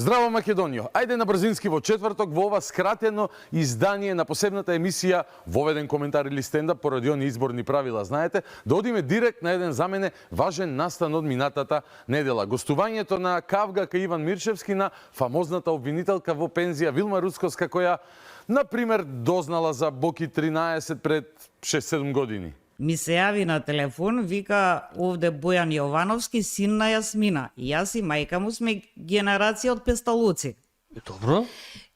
Здраво Македонијо! Ајде на брзински во четврток во ова скратено издание на посебната емисија Воведен коментар или стендап поради они изборни правила, знаете, да одиме директ на еден за мене важен настан од минатата недела. Гостувањето на Кавга кај Иван Миршевски на фамозната обвинителка во пензија Вилма Рускоска, која, например, дознала за Боки 13 пред 6-7 години. Ми се јави на телефон, вика овде Бојан Јовановски, син на Јасмина. И јас и мајка му сме генерација од песталуци. Добро.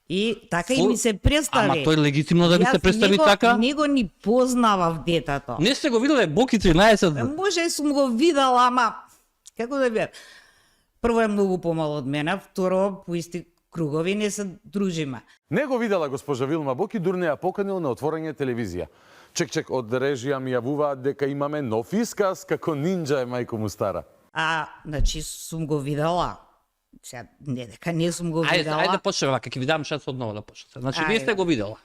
И така и ми се представи. Ама тој легитимно да ви се представи така? Него ни познавав детето. Не сте го виделе Боки 13? Може сум го видела, ама како да биде? Прво е многу помал од мене, второ по исти кругови не се дружиме. Не го видела госпожа Вилма Боки, дур не ја поканил на отворање телевизија. Чек, од режија ми јавуваат дека имаме нов исказ, како нинџа е мајко му стара. Значи сум го видела. Сега, не дека не сум го видела. Ајде почнеме вака, ќе ви дам шанс одново да почнете. Значи, вие сте го видела.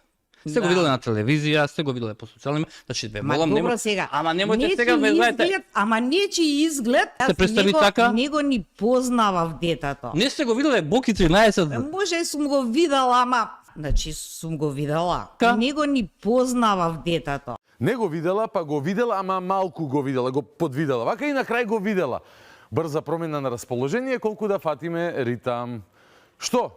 Сте го виделе на телевизија, сте го виделе по социјални медии, значи ве молам, добро сега. Ама немојте сега ве знаете. Ама нечи изглед, се представи така? Него ни познавав детето. Не сте го виделе Боки 13? Може сум го видела, ама значи сум го видела. Него ни познавав детето. Не го видела, па го видела, ама малку го видела, го подвидела. Вака и на крај го видела. Брза промена на расположение, колку да фатиме ритам. Што?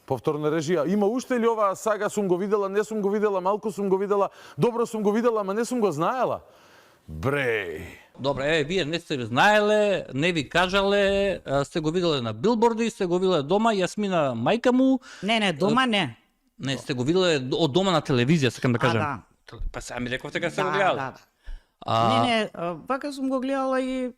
Повторна режија. Има уште ли оваа сага? Сум го видела, не сум го видела, малку сум го видела, добро сум го видела, ама не сум го знаела. Бреј. Добро, вие не сте знаеле, не ви кажале, сте го виделе на билборди, сте го виделе дома, Јасмина мајка му. Не, дома не. Не, сте го виделе од дома на телевизија, сакам да кажам. Да. Па сега ми рековте како сте го гледали. Не, вака сум го гледала и,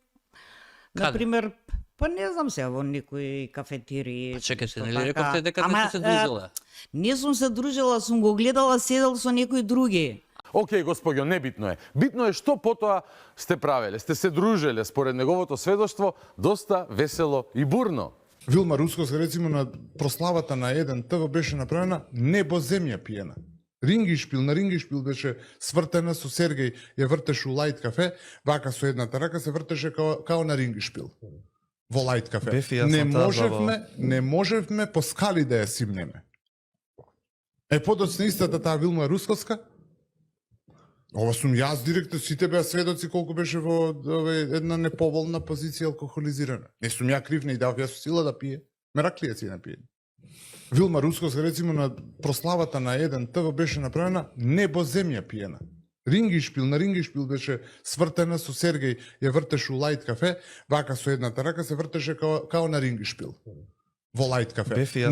например, па не знам се, во некои кафетери. Чекайте, нели рековте дека не сте се дружила? Не сум се дружила, сум го гледала, седел со некои други. Океј, господјо, небитно е. Битно е што потоа сте правеле. Сте се дружеле, според неговото сведоштво, доста весело и бурно. Вилма Рускоска, рецимо, на прославата на еден ТВ беше направена небо земја пиена. На рингишпил беше свртена со Сергеј, ја вртеше у Лајт кафе, вака со едната рака се вртеше као на рингишпил. Во Лајт кафе. Не можевме по скали да ја симнеме. Подоцна истата таа Вилма Рускоска, ова сум јас директор, сите беа сведоци колку беше во една неповолна позиција алкохолизирана. Не сум ја крив, не и дав ја со сила да пие. Мераклија си напие. Вилма Рускоска, рецимо, на прославата на еден ТВ беше направена небо земја пиена. На рингишпил беше свртена со Сергеј, ја вртеше у Лајт кафе, вака со едната рака се вртеше као на рингишпил. Во Лајт кафе.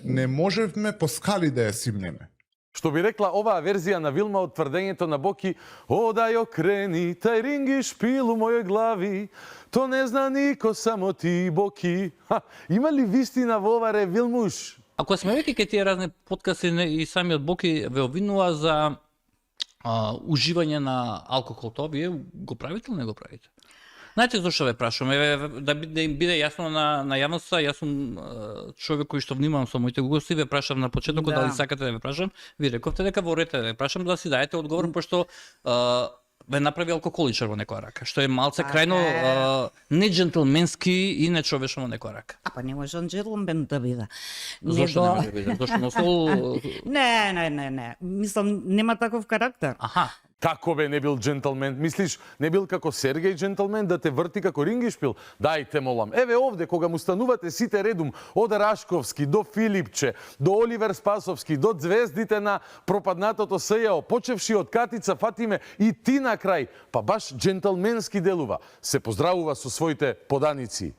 Не можевме по скали да ја симнеме. Што би рекла оваа верзија на Вилма од тврдењето на Боки: "О, дај окрени, тај рингишпил у мојој глави, то не зна нико, само ти, Боки." Има ли вистина во ова, Вилмуш? Ако сме веќе кај тие разни подкасти и самиот Боки ве обвинува за уживање на алкохол, тоа вие го правите или не го правите? Знаете зашто ве прашувам? Да им биде јасно на јавноста, јас сум човек кој што внимавам со моите гости, ве прашам на почетокот дали сакате да ве прашам. Ви рековте дека ворете да ве прашам да си даете одговор, пошто ве направи алкохоличар во некоја рака, што е малце крајно неџентлменски и нечовечно во некоја рака. Па не може джентлмен да биде. Зошто не може да биде? Зошто носил... Не. Мислам, нема таков карактер. Како бе не бил джентлмен? Мислиш, не бил како Сергеј джентлмен да те врти како рингишпил? Дајте молам. Еве овде, кога му станувате сите редум, од Рашковски до Филипче, до Оливер Спасовски, до звездите на пропаднатото СЈО, почевши од Катица Фатиме и ти на крај, па баш джентлменски делува. Се поздравува со своите поданици.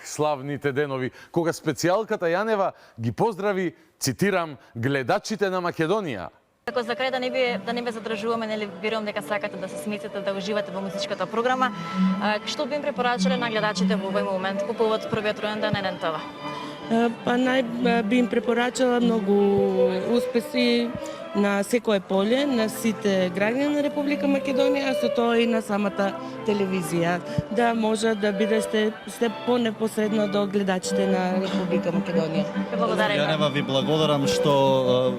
славните денови, кога специјалката Јанева ги поздрави, цитирам, гледачите на Македонија. Како за крај да не ве задржуваме, нели верувам дека сакате да се сместите, да уживате во музичката програма. Што би им препорачале на гледачите во овој момент по повод првиот ројен ден на ННТВ? Би им препорачала многу успеси на секое поле, на сите граѓани на Република Македонија, а со тоа и на самата телевизија, да може да бидете сте понепосредно до гледачите на Република Македонија. Благодарам. Јанева, ви благодарам што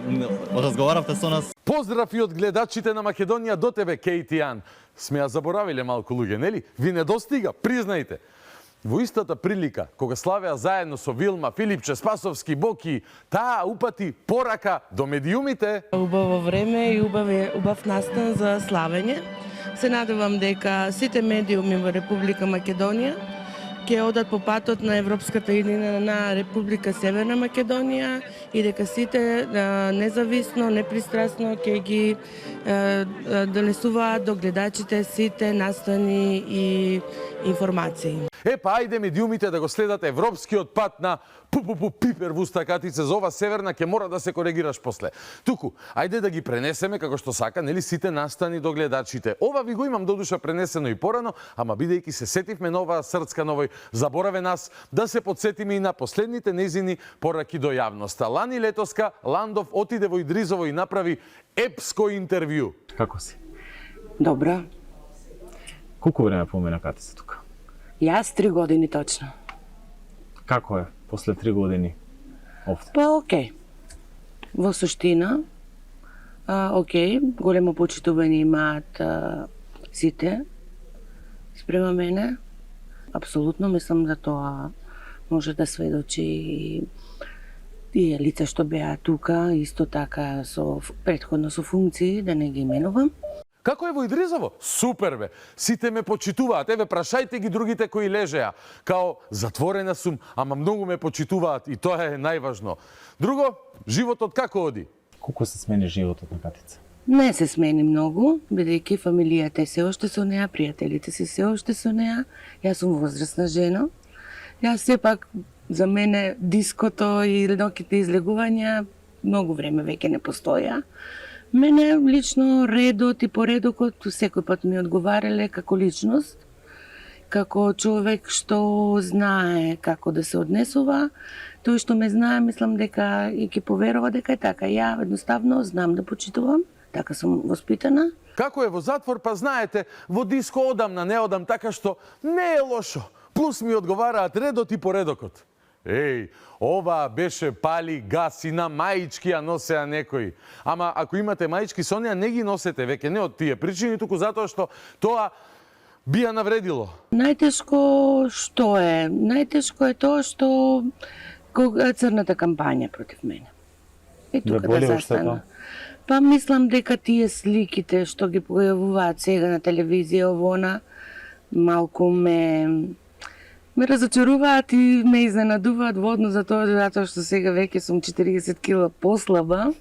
разговаравте со нас. Поздрав и од гледачите на Македонија до тебе, Кейти Јан. Сме ја заборавиле малку луѓе, нели? Ви недостига, признајте. Во истата прилика, кога славеа заедно со Вилма, Филипче, Спасовски, Боки, таа упати порака до медиумите. Убаво време и убав настан за славење. Се надевам дека сите медиуми во Република Македонија ќе одат по патот на Европската иднина на Република Северна Македонија и дека сите независно, непристрасно ќе ги донесуваат до гледачите сите настани и информации. Епа, ајде медиумите да го следат европскиот пат на пипер в уста катице за ова северна, ќе мора да се коригираш после. Туку, ајде да ги пренесеме како што сака, нели сите настани до гледачите. Ова ви го имам додуша пренесено и порано, ама бидејќи се сетивме на оваа срцка новој, забораве нас да се подсетиме и на последните незини пораки до јавноста. Лани летоска Ландов отиде во Идризово и направи епско интервју. Како си? Добро. Колку време помина Катица тука? Јас 3 години точно. Како е после 3 години овде? Па окей. Во суштина, окей, големо почитување имаат сите спрема мене. Апсолутно мислам да тоа може да сведочи и тие лица што беа тука, исто така со претходно со функции, да не ги именувам. Како е во Идризово? Супер бе! Сите ме почитуваат. Еве, прашајте ги другите кои лежеа. Као, затворена сум, ама многу ме почитуваат и тоа е најважно. Друго, животот како оди? Колку се смени животот на Катица? Не се смени многу, бидејќи фамилијата е се оште со неа, пријателите се се оште со неа. Јас сум возрастна жена. Јас сепак, за мене, диското и ноките излегувања многу време веќе не постоја. Мене лично редот и поредокот секој пат ми одговарале како личност, како човек што знае како да се однесува. Тој што ме знае, мислам дека и ќе поверува дека е така. Ја едноставно знам да почитувам, така сум воспитана. Како е во затвор, па знаете, во диско одам не одам, така што не е лошо. Плюс ми одговараат редот и поредокот. Еј, ова беше пали гаси на маички, а носеа некои. Ама ако имате маички со неа, не ги носете веќе, не од тие причини, туку затоа што тоа би ја навредило. Најтешко што е? Најтешко е тоа што црната кампања против мене. И тука да застана. Па мислам дека тие сликите што ги појавуваат сега на телевизија овона малку ме разочаруваат и ме изненадуваат во однос за тоа затоа што сега веќе сум 40 кила послаба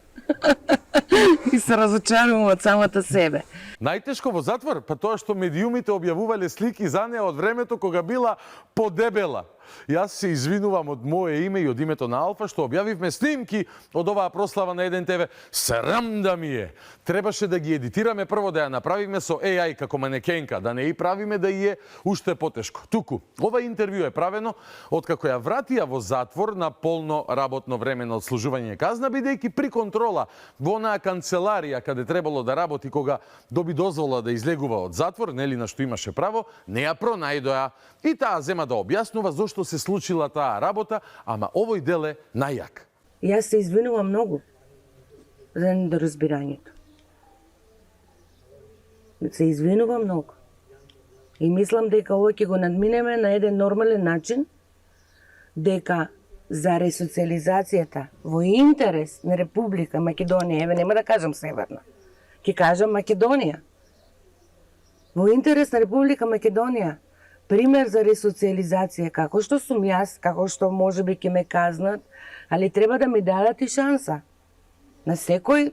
и се разочарувам од самата себе. Најтешко во затвор, па тоа што медиумите објавувале слики за неа од времето кога била подебела. Јас се извинувам од мое име и од името на Алфа што објавивме снимки од оваа прослава на 1 ТВ. Срам да ми е. Требаше да ги едитираме прво, да ја направиме со AI како манекенка, да не и правиме да и е уште потешко. Туку, ова интервју е правено откако ја вратија во затвор на полно работно време на одслужување казна, бидејќи при контрола во онаа канцеларија каде требало да работи кога доби дозвола да излегува од затвор, нели на што имаше право, не ја пронајдоа и таа зема да објаснува зошто се случила таа работа, ама овој дел е најак. Јас се извинувам многу за недоразбирањето. Се извинувам многу. И мислам дека ова ќе го надминеме на еден нормален начин, дека за ресоциализацијата во интерес на Република Македонија, еве нема да кажам Северна, ќе кажам Македонија. Во интерес на Република Македонија, пример за ресоциализација, како што сум јас, како што можеби ќе ме казнат, али треба да ми дадат и шанса. На секој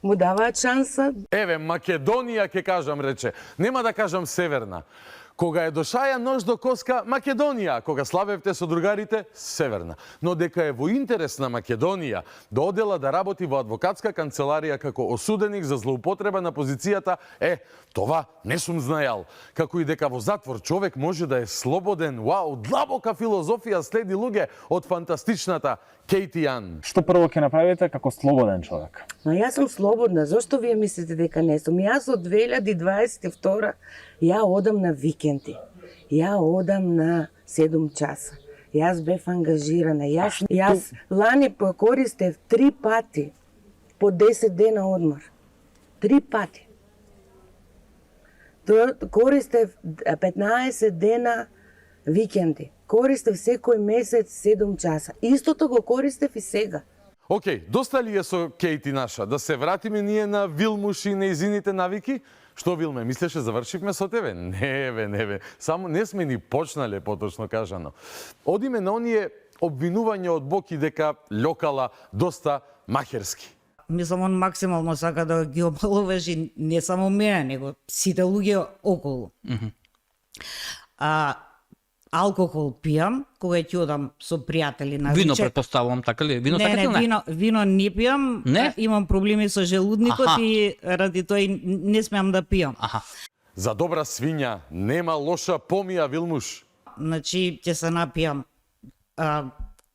му даваат шанса. Еве, Македонија ќе кажам, рече. Нема да кажам Северна. Кога е дошаја нож до коска Македонија, кога славевте со другарите Северна. Но дека е во интерес на Македонија да одела да работи во адвокатска канцеларија како осуденик за злоупотреба на позицијата, това не сум знаел. Како и дека во затвор човек може да е слободен. Вау, длабока филозофија следи луѓе од фантастичната Кейти Јан. Што прво ќе направите како слободен човек? Но јас сум слободна, зошто вие мислите дека не сум? Јас од 2022 ја одам на викенди. Ја одам на 7 часа. Јас бев ангажирана. Јас лани користев 3 пати по 10 дена одмор. 3 пати. Користев 15 дена викенди. Користев секој месец 7 часа. Истото го користев и сега. Океј, доста ли е со Кейти наша? Да се вратиме ние на Вилмуш и нејзините навики? Што, Вилме, мислеше завршивме со тебе? Не бе. Само не сме ни почнале, поточно кажано. Одиме на оние обвинувања од Боки дека локала доста махерски. Мислам, он максимално сака да ги омаловажи не само мене, него сите луѓе околу. Алкохол пијам, кога ќе одам со пријатели на Вино вечер. предпоставувам, така ли? Вино сакате Не, или не? вино не пијам, Не? имам проблеми со желудникот Аха. и ради тој не смеам да пијам. Аха. За добра свиња нема лоша помија, Вилмуш. Значи, ќе се напијам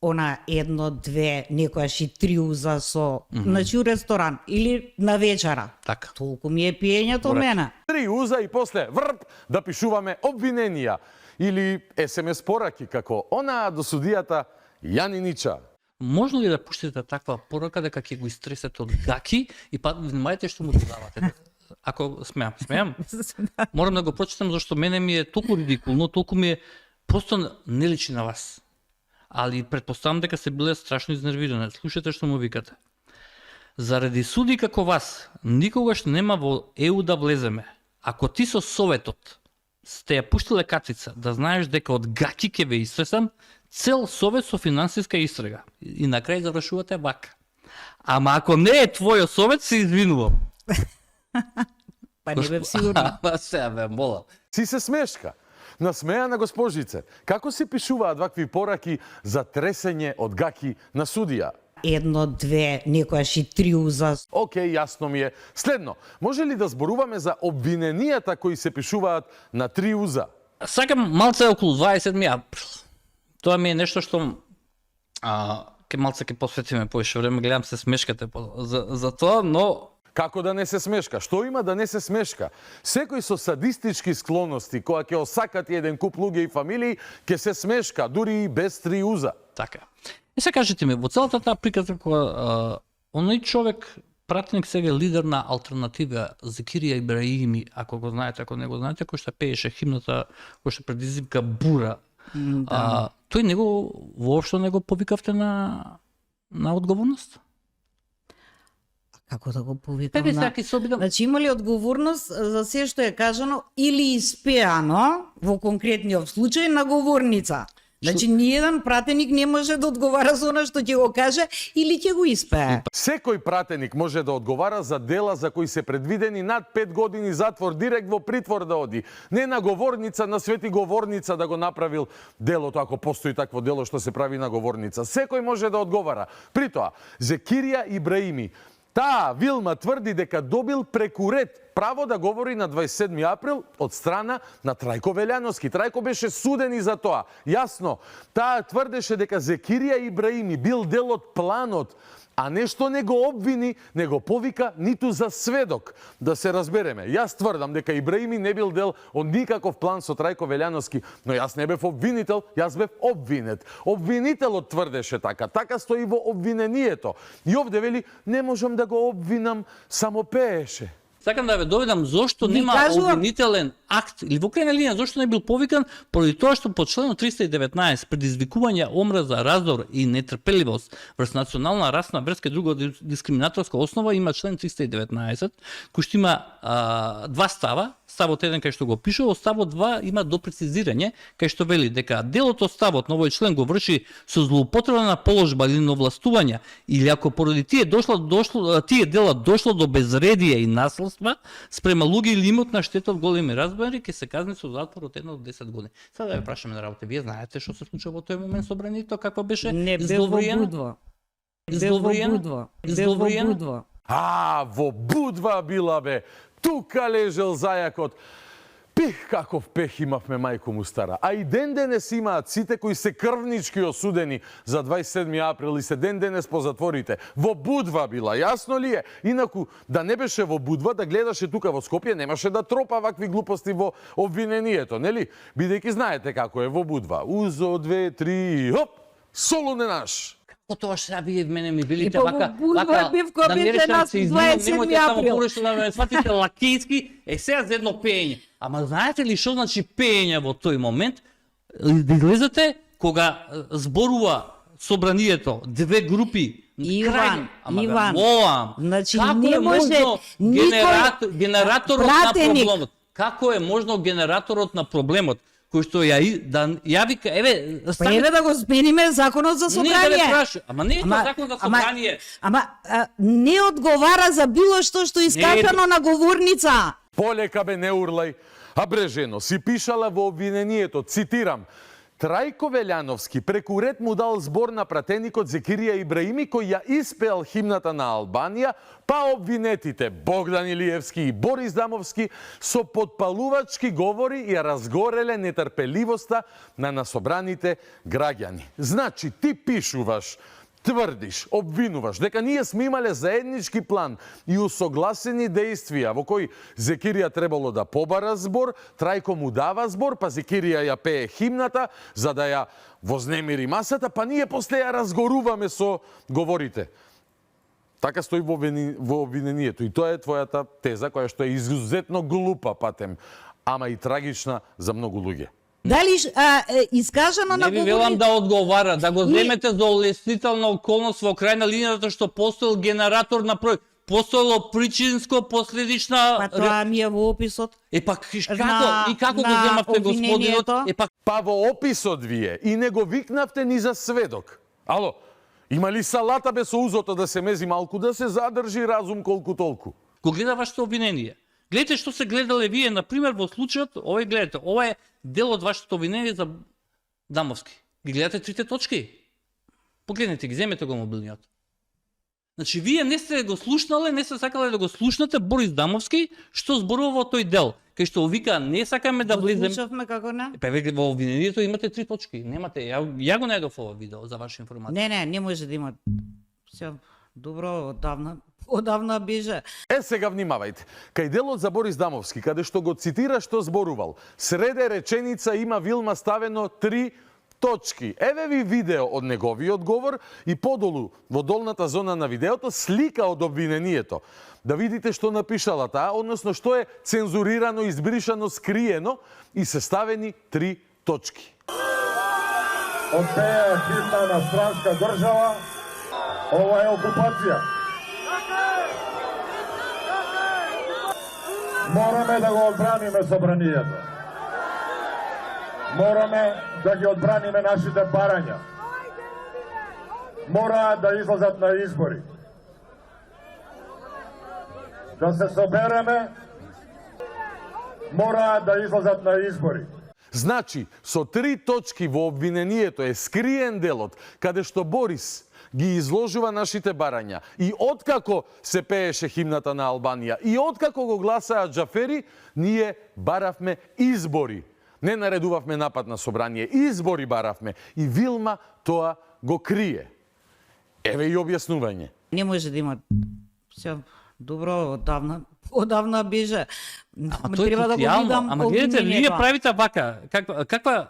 она 1-2, некојаш и 3 уза со, значи у ресторан или на вечера. Така. Толку ми е пиењето мене. 3 уза и после врп да пишуваме обвиненија или СМС пораки како она до судијата Јанинича. Можно ли да пуштите таква порака дека ќе го истресете од гаки и па внимајте што му додавате? Ако смеам. Морам да го прочитам зашто мене ми е толку ридикулно, толку ми е просто не личи на вас. Али претпоставам дека се биле страшно изнервирани. Слушате што му викате. Заради суди како вас, никогаш нема во ЕУ да влеземе. Ако ти со советот сте ја пуштиле кацица, да знаеш дека од гаки ќе ве истресам, цел совет со финансиска истрага. И на крај завршувате вака. Ама ако не е твојот совет, се извинувам. Па не бев сигурна. Ама сега бе, молам. Си се смешка. Насмеа на госпожице. Како се пишуваат вакви пораки за тресење од гаки на судија? 1-2, некојаш и 3 уза. Океј, јасно ми е. Следно, може ли да зборуваме за обвиненијата кои се пишуваат на 3 уза? Сакам малце околу 27. Тоа ми е нешто што ке малце ке посветиме повеќе време, гледам се смешкате за тоа, но Како да не се смешка? Што има да не се смешка? Секој со садистички склоности, која ќе осакати еден куп луѓе и фамилии, ќе се смешка, дури и без 3 уза. така. И се кажете ми, во целата таа приказка која оној човек пратеник сега лидер на алтернатива Закирија Ибраими, ако го знаете, ако не го знаете, кој што пееше химната, кој што предизвика бура. Тој него воопшто не го повикавте на одговорност? Како да го повикам Тебе на... сега ќе се обидам. Значи има ли одговорност за се што е кажано или испеано во конкретниот случај на говорница? Значи ниеден пратеник не може да одговара за она што ќе го каже или ќе го испее. Секој пратеник може да одговара за дела за кои се предвидени над 5 години затвор, директ во притвор да оди. Не на говорница, на свети говорница да го направил делото, ако постои такво дело што се прави на говорница. Секој може да одговара. Притоа, Закирија Ибраими, таа Вилма тврди дека добил преку ред право да говори на 27 април од страна на Трајко Велјановски. Трајко беше суден и за тоа. Јасно, таа тврдеше дека Закирија Ибраими бил дел од планот, а нешто не го обвини, не го повика ниту за сведок. Да се разбереме, јас тврдам дека Ибраими не бил дел од никаков план со Трајко Велјановски, но јас не бев обвинител, јас бев обвинет. Обвинителот тврдеше така стои во обвинението. И овде вели, не можам да го обвинам, само пееше. Сакам да ве доведам зошто Ви нема кажувам. обвинителен акт или во крајна линија зошто не бил повикан поради тоа што по членот 319 предизвикување омраза, раздор и нетрпеливост врз национална, расна, верска и друга дискриминаторска основа има член 319 кој што има два става, ставот 1 кај што го пише, во ставот 2 има допрецизирање кај што вели дека делот од ставот на овој член го врши со злоупотреба на положба или на овластувања или ако поради тие дела дошло до безредие и наследства спрема луѓе или имот на штета од големи размери, ќе се казни со затвор од 1 до 10 години. Сега да ве прашаме на работа, вие знаете што се случува во тој момент со Бранито, каква беше Не бе во зловриена? Будва. Изловриена? Изловриена? Во Будва била бе. Тука лежел зајакот. Пих каков пех имавме, мајко му стара. А и ден денес имаат сите кои се крвнички осудени за 27 април и се ден денес по затворите. Во Будва била, јасно ли е? Инаку, да не беше во Будва, да гледаше тука во Скопје, немаше да тропа вакви глупости во обвинението, нели? Бидејќи знаете како е во Будва. Узо, 2, 3, хоп, соло не наш. Тоа што вие мене ми билите И вака, Будва бив кој беше на 27 само април. погрешно да ме сватите лакијски, сега за едно пење. Ама знаете ли што значи пење во тој момент? Да излезете кога зборува собранието, две групи, Иван, Иван, молам, значи како не е може можно никој генераторот на пратеник. проблемот? Како е можно генераторот на проблемот? Кој што ја вика, еве, Па еве да го смениме законот за Не да ве собрание. праша, ама не е тоа закон за собрание. Не одговара за било што искажано на говорница. Полека бе, не урлај. А Брежено си пишала во обвинението, цитирам, Трајко Велјановски преку ред му дал збор на пратеникот Зекирија Ибраими кој ја испеал химната на Албанија, па обвинетите Богдан Илиевски и Борис Дамовски со подпалувачки говори ја разгореле нетрпеливоста на насобраните граѓани. Значи, ти пишуваш, тврдиш, обвинуваш дека ние сме имале заеднички план и усогласени действија во кои Зекирија требало да побара збор, Трајко му дава збор, па Зекирија ја пее химната за да ја вознемири масата, па ние после ја разгоруваме со говорите. Така стои во обвинението и тоа е твојата теза која што е изузетно глупа патем, ама и трагична за многу луѓе. Дали искажано на Не ви велам да одговара, да го земете за олеснителна околност во крај на линијата што постоел генератор на проект. Постоело причинско последична. Па тоа ми е во описот. Како го земавте господинот? Па во описот вие и не го викнавте ни за сведок. Ало, има ли салата без узото да се мези малку, да се задржи разум колку толку? Го гледа вашето обвинение. Гледате што се гледале вие, например, во случајот, гледате, ова е дел од вашето обвинение за Дамовски. Ги гледате трите точки. Погледнете ги, земете го мобилниот. Значи, вие не сте го слушнале, не сте сакале да го слушнате Борис Дамовски, што зборува во тој дел. Кај што вика, не сакаме да влезем... Слушавме како не? Па ве во обвинението имате три точки. Немате, ја го најдов ова видео за ваша информација. Не може да има. Се добро, одавна беже. Сега внимавајте. Кај делот за Борис Дамовски, каде што го цитира што зборувал, среде реченица има Вилма ставено 3 точки. Еве ви видео од неговиот говор и подолу во долната зона на видеото слика од обвинението. Да видите што напишала таа, односно што е цензурирано, избришано, скриено и се ставени 3 точки. Од таа химна на странска држава, ова е окупација. Мораме да го одбраниме собранието. Мораме да ги одбраниме нашите барања. Мораат да излазат на избори. Да се собереме, мораат да излазат на избори. Значи, со 3 точки во обвинението е скриен делот, каде што Борис ги изложува нашите барања. И откако се пееше химната на Албанија, и откако го гласаа Џафери, ние баравме избори. Не наредувавме напад на собрание, избори баравме. И Вилма тоа го крие. Еве и објаснување. Не може да има. Се добро, одавна беже. Треба да го видам. Ама гледате, вие правите вака, каква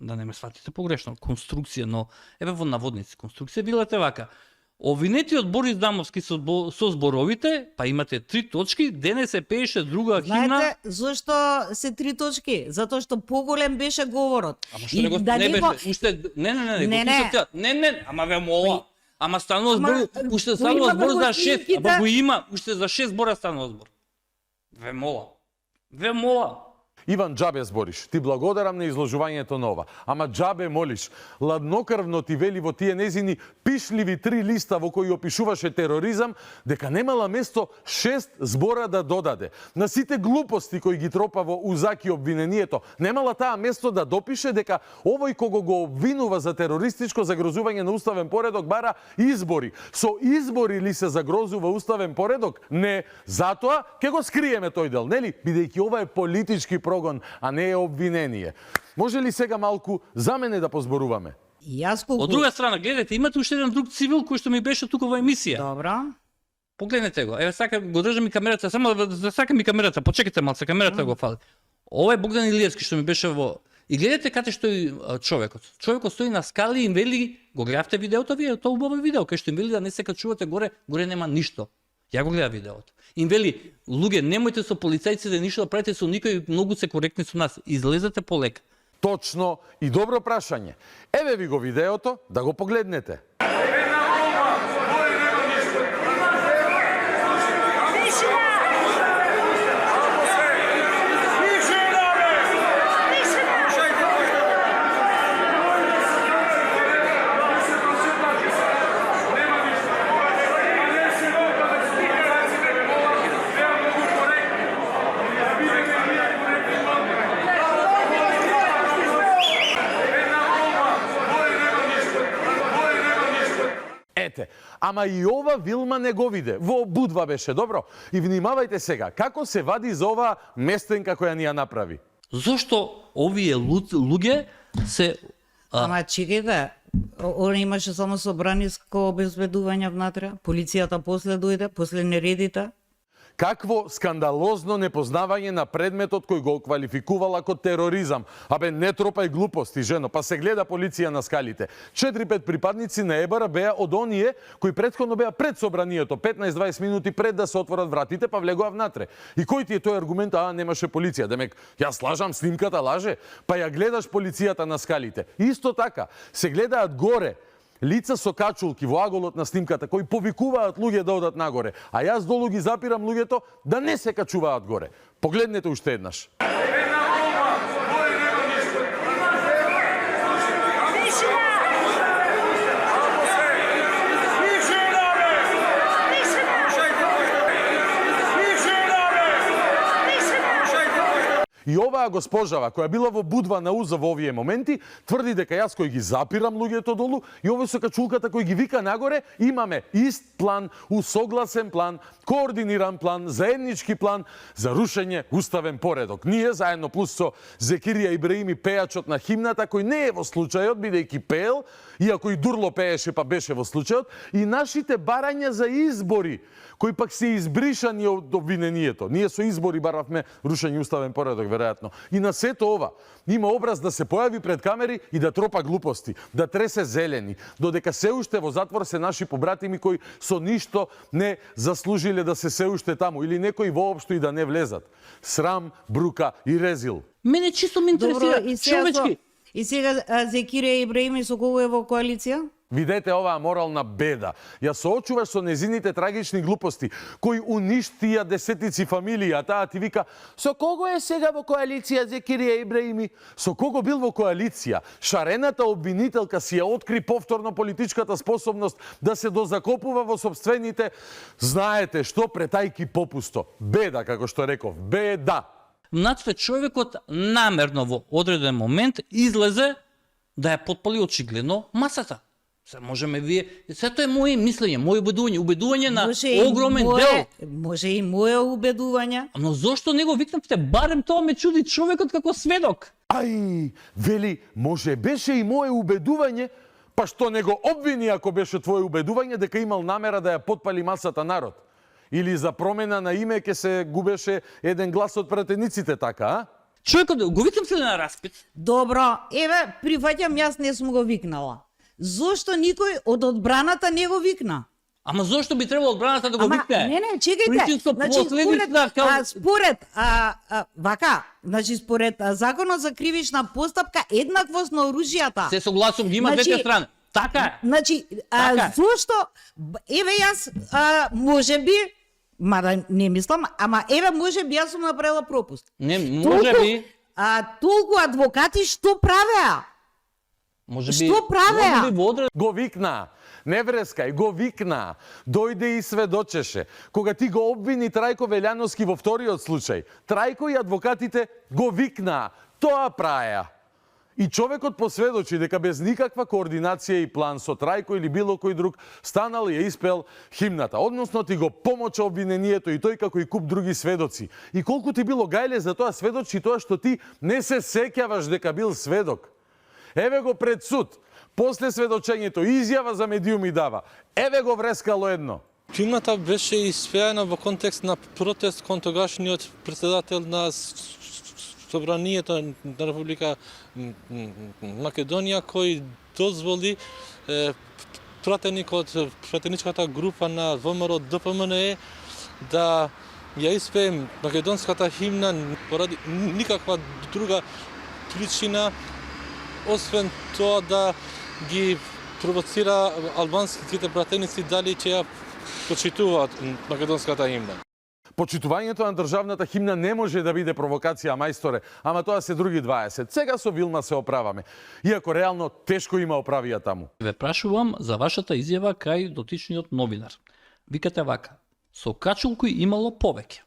да не ме сватите погрешно, конструкција, но еве во наводници конструкција билате вака. Обвинетиот Борис Дамовски со зборовите, па имате 3 точки, денес се пееше друга химна. Знаете зашто се 3 точки? Затоа што поголем беше говорот. Ама што не го не беше, уште не, ама ве мола. Ама станува збор, уште станува збор за 6, ама го има, уште за 6 збора станува збор. Ве мола. Ве мола. Иван, џабе збориш. Ти благодарам на изложувањето на ова. Ама џабе молиш. Ладнокрвно ти вели во тие незини пишливи 3 листа во кои опишуваше тероризам, дека немала место 6 збора да додаде. На сите глупости кои ги тропа во узаки обвинението, немала таа место да допише дека овој кого го обвинува за терористичко загрозување на уставен поредок бара избори. Со избори ли се загрозува уставен поредок? Не. Затоа ќе го скриеме тој дел, нели? Бидејќи ова е политички прогон, а не е обвинение. Може ли сега малку за мене да позборуваме? Јас колку... Од друга страна, гледате, имате уште еден друг цивил кој што ми беше тука во емисија. Добро. Погледнете го. Еве сака го држам и камерата, само да сака ми камерата. Почекайте малце, камерата го фали. Ова е Богдан Илиевски што ми беше во... И гледате каде стои човекот. Човекот стои на скали и им вели, го гледавте видеото вие, тоа убаво видео, кај што им вели да не се качувате горе, горе нема ништо. Ја го гледав видеото. Им вели, луѓе, немојте со полицајците ништо да правите со никој, многу се коректни со нас. Излезете полека. Точно и добро прашање. Еве ви го видеото, да го погледнете. Ете, ама и ова Вилма не го виде. Во Будва беше, добро? И внимавајте сега, како се вади за оваа местенка која ни ја направи? Зошто овие луѓе се... Ама чекајте, она имаше само собраниско обезбедување внатре, полицијата после дојде, после нередите. Какво скандалозно непознавање на предметот кој го квалификувала како тероризам. Абе, не тропај глупости, жено, па се гледа полиција на скалите. 4-5 припадници на ЕБР беа од оние кои претходно беа пред собранието, 15-20 минути пред да се отворат вратите, па влегоа внатре. И кој ти е тој аргумент, немаше полиција? Демек, јас лажам, снимката лаже, па ја гледаш полицијата на скалите. Исто така, се гледаат горе лица со качулки во аголот на снимката кои повикуваат луѓе да одат нагоре, а јас долу ги запирам луѓето да не се качуваат горе. Погледнете уште еднаш. И оваа госпожава, која била во Будва на УЗ во овие моменти, тврди дека јас кој ги запирам луѓето долу и овој со качулката кој ги вика нагоре, имаме ист план, усогласен план, координиран план, заеднички план за рушење уставен поредок. Ние заедно плюс со Зекирија Ибраими, пејачот на химната, кој не е во случајот, бидејќи пеел, иако и дурло пееше, па беше во случајот, и нашите барања за избори, кои пак се избришани од обвинението. Ние со избори баравме рушење уставен поредок, веројатно. И на сето ова има образ да се појави пред камери и да тропа глупости, да тресе зелени, додека се уште во затвор се наши побратими кои со ништо не заслужиле да се уште таму, или некои воопшто и да не влезат. Срам, брука и резил. Мене чисто ме интересира, човечки. И сега Зекирија Ибраими со кого е во коалиција? Видете оваа морална беда. Ја соочуваш со незините трагични глупости, кои уништија десетици фамилии, а таа ти вика, со кого е сега во коалиција Зекирија Ибраими? Со кого бил во коалиција? Шарената обвинителка си ја откри повторно политичката способност да се дозакопува во собствените, знаете што, претајки попусто. Беда, како што реков, беда. Внатре човекот намерно во одреден момент излезе да ја потпали очигледно масата. Се можеме вие, сето е моје мислење, моје убедување на огромен дел. Може и моје убедување. Но зошто не го викнавте? Барем тоа ме чуди човекот како сведок. Ај, вели, може беше и моје убедување, па што не го обвини ако беше твое убедување дека имал намера да ја потпали масата народ. Или за промена на име ќе се губеше еден глас од пратениците, така, а? Човекот, го викнавте ли на распит? Добро, еве, прифаќам, јас не сум го викнала. Зошто никој од одбраната не го викна? Ама зошто би требало одбраната да го викне? Не, чекајте. Според вака, значи според законот за кривична постапка еднаквост на оружјата. Се согласувам, ги има двете страни. Така е. Значи, зошто еве јас можеби Мада не мислам, ама еве може би јас сум направила пропуст. Не, може би, Толку адвокати што правеа? може би, Што правеа? може би во одред... Го викна, не врескај, го викна, дојде и сведочеше. Кога ти го обвини Трајко Велјановски во вториот случај, Трајко и адвокатите го викна, тоа праеа. И човекот посведочи дека без никаква координација и план со Трајко или било кој друг станал и ја испел химната. Односно ти го помоча обвинението и тој како и куп други сведоци. И колку ти било гајле за тоа сведочи тоа што ти не се сеќаваш дека бил сведок. Еве го пред суд, после сведочењето изјава за медиуми дава. Еве го врескало едно. Химната беше испеана во контекст на протест кон тогашниот председател на Собранието на Република Македонија, кој дозволи пратеничката група на ВМРО ДПМНЕ да ја испее македонската химна поради никаква друга причина, освен тоа да ги провоцира албанските пратеници дали ќе ја почитуваат македонската химна. Почитувањето на државната химна не може да биде провокација, мајсторе, ама тоа се други 20. Сега со Вилма се оправаме. Иако реално тешко има оправија таму. Ве прашувам за вашата изјава кај дотичниот новинар. Викате вака, со качулку имало повеќе.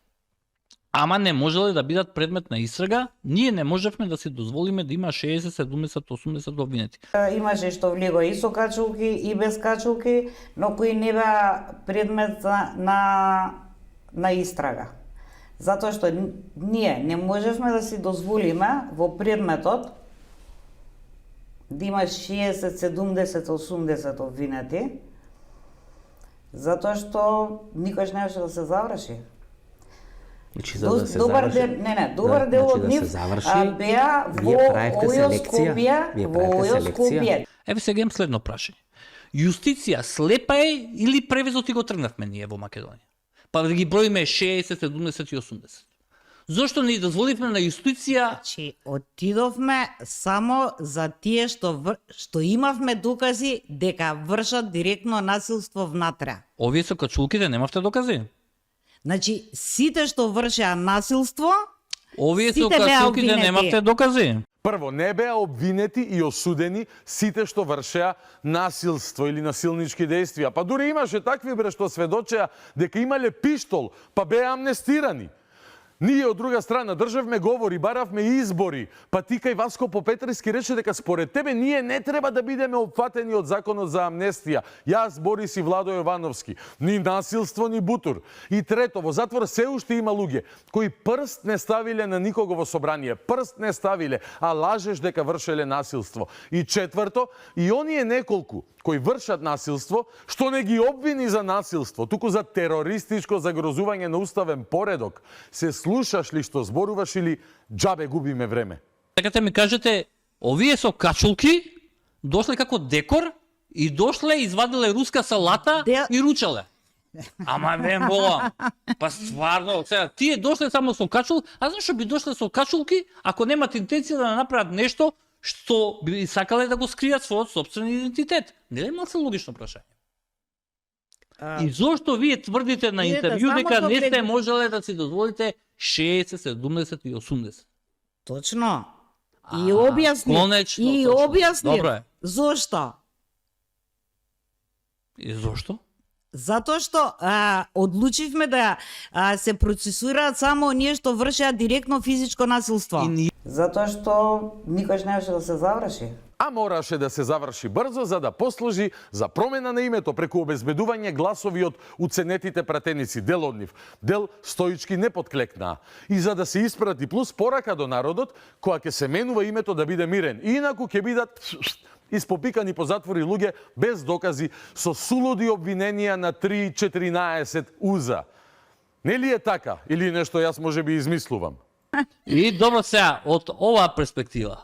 Ама не можеле да бидат предмет на истрага, ние не можевме да си дозволиме да има 60, 70, 80 обвинети. Имаше што влего и со качулки и без качулки, но кои не беа предмет на истрага. Затоа што ние не можевме да си дозволиме во предметот да има 60, 70, 80 обвинети, затоа што никош немаше да се заврши. Значи, за да се добар заврши, дел, добар дел од нив беа во Скопје. Еве сега имам следно прашање. Јустиција слепа е или превезот и го тргнавме ние во Македонија? Па да ги броиме 60, 70 и 80. Зошто не дозволивме на јустиција? Значи, отидовме само за тие што имавме докази дека вршат директно насилство внатре. Овие со качулките немавте докази? Значи, сите што вршеа насилство, овие со сите беа качулките обвинети. немавте докази? Прво, не беа обвинети и осудени сите што вршеа насилство или насилнички действија. Па дури имаше такви што сведочеа дека имале пиштол, па беа амнестирани. Ние од друга страна државме говори, баравме избори, па ти кај Васко Попетриски рече дека според тебе ние не треба да бидеме опфатени од законот за амнестија. Јас, Борис и Владо Јовановски. Ни насилство, ни бутур. И трето, во затвор се уште има луѓе кои прст не ставиле на никого во собрание, прст не ставиле, а лажеш дека вршеле насилство. И четврто, и оние неколку кои вршат насилство, што не ги обвини за насилство, туку за терористичко загрозување на уставен поредок, се слушаш ли што зборуваш или џабе губиме време? Сакате ми кажете, овие со качулки дошле како декор и дошле, извадиле руска салата и ручале. Ама не молам. Па стварно, сега, тие дошле само со качул, а зашто би дошле со качулки ако немат интенција да направат нешто што би сакале да го скријат својот сопствен идентитет? Не е малку логично прашање. И зошто вие тврдите на интервју дека не сте можеле да си дозволите 60, 70 и 80? Точно. И објаснив. Добро е. Зошто? И зошто? Затоа што одлучивме да се процесуираат само оние што вршеа директно физичко насилство. Затоа што никош немаше да се заврши. А мораше да се заврши брзо за да послужи за промена на името преку обезбедување гласови од уценетите пратеници. Дел од нив, дел стоички не подклекнаа. И за да се испрати плюс порака до народот, која ќе се менува името да биде мирен. Инаку ќе бидат испопикани по затвори луѓе без докази со сулуди обвиненија на 3-14 уза. Нели е така? Или нешто јас може би измислувам? И добро сега, од оваа перспектива,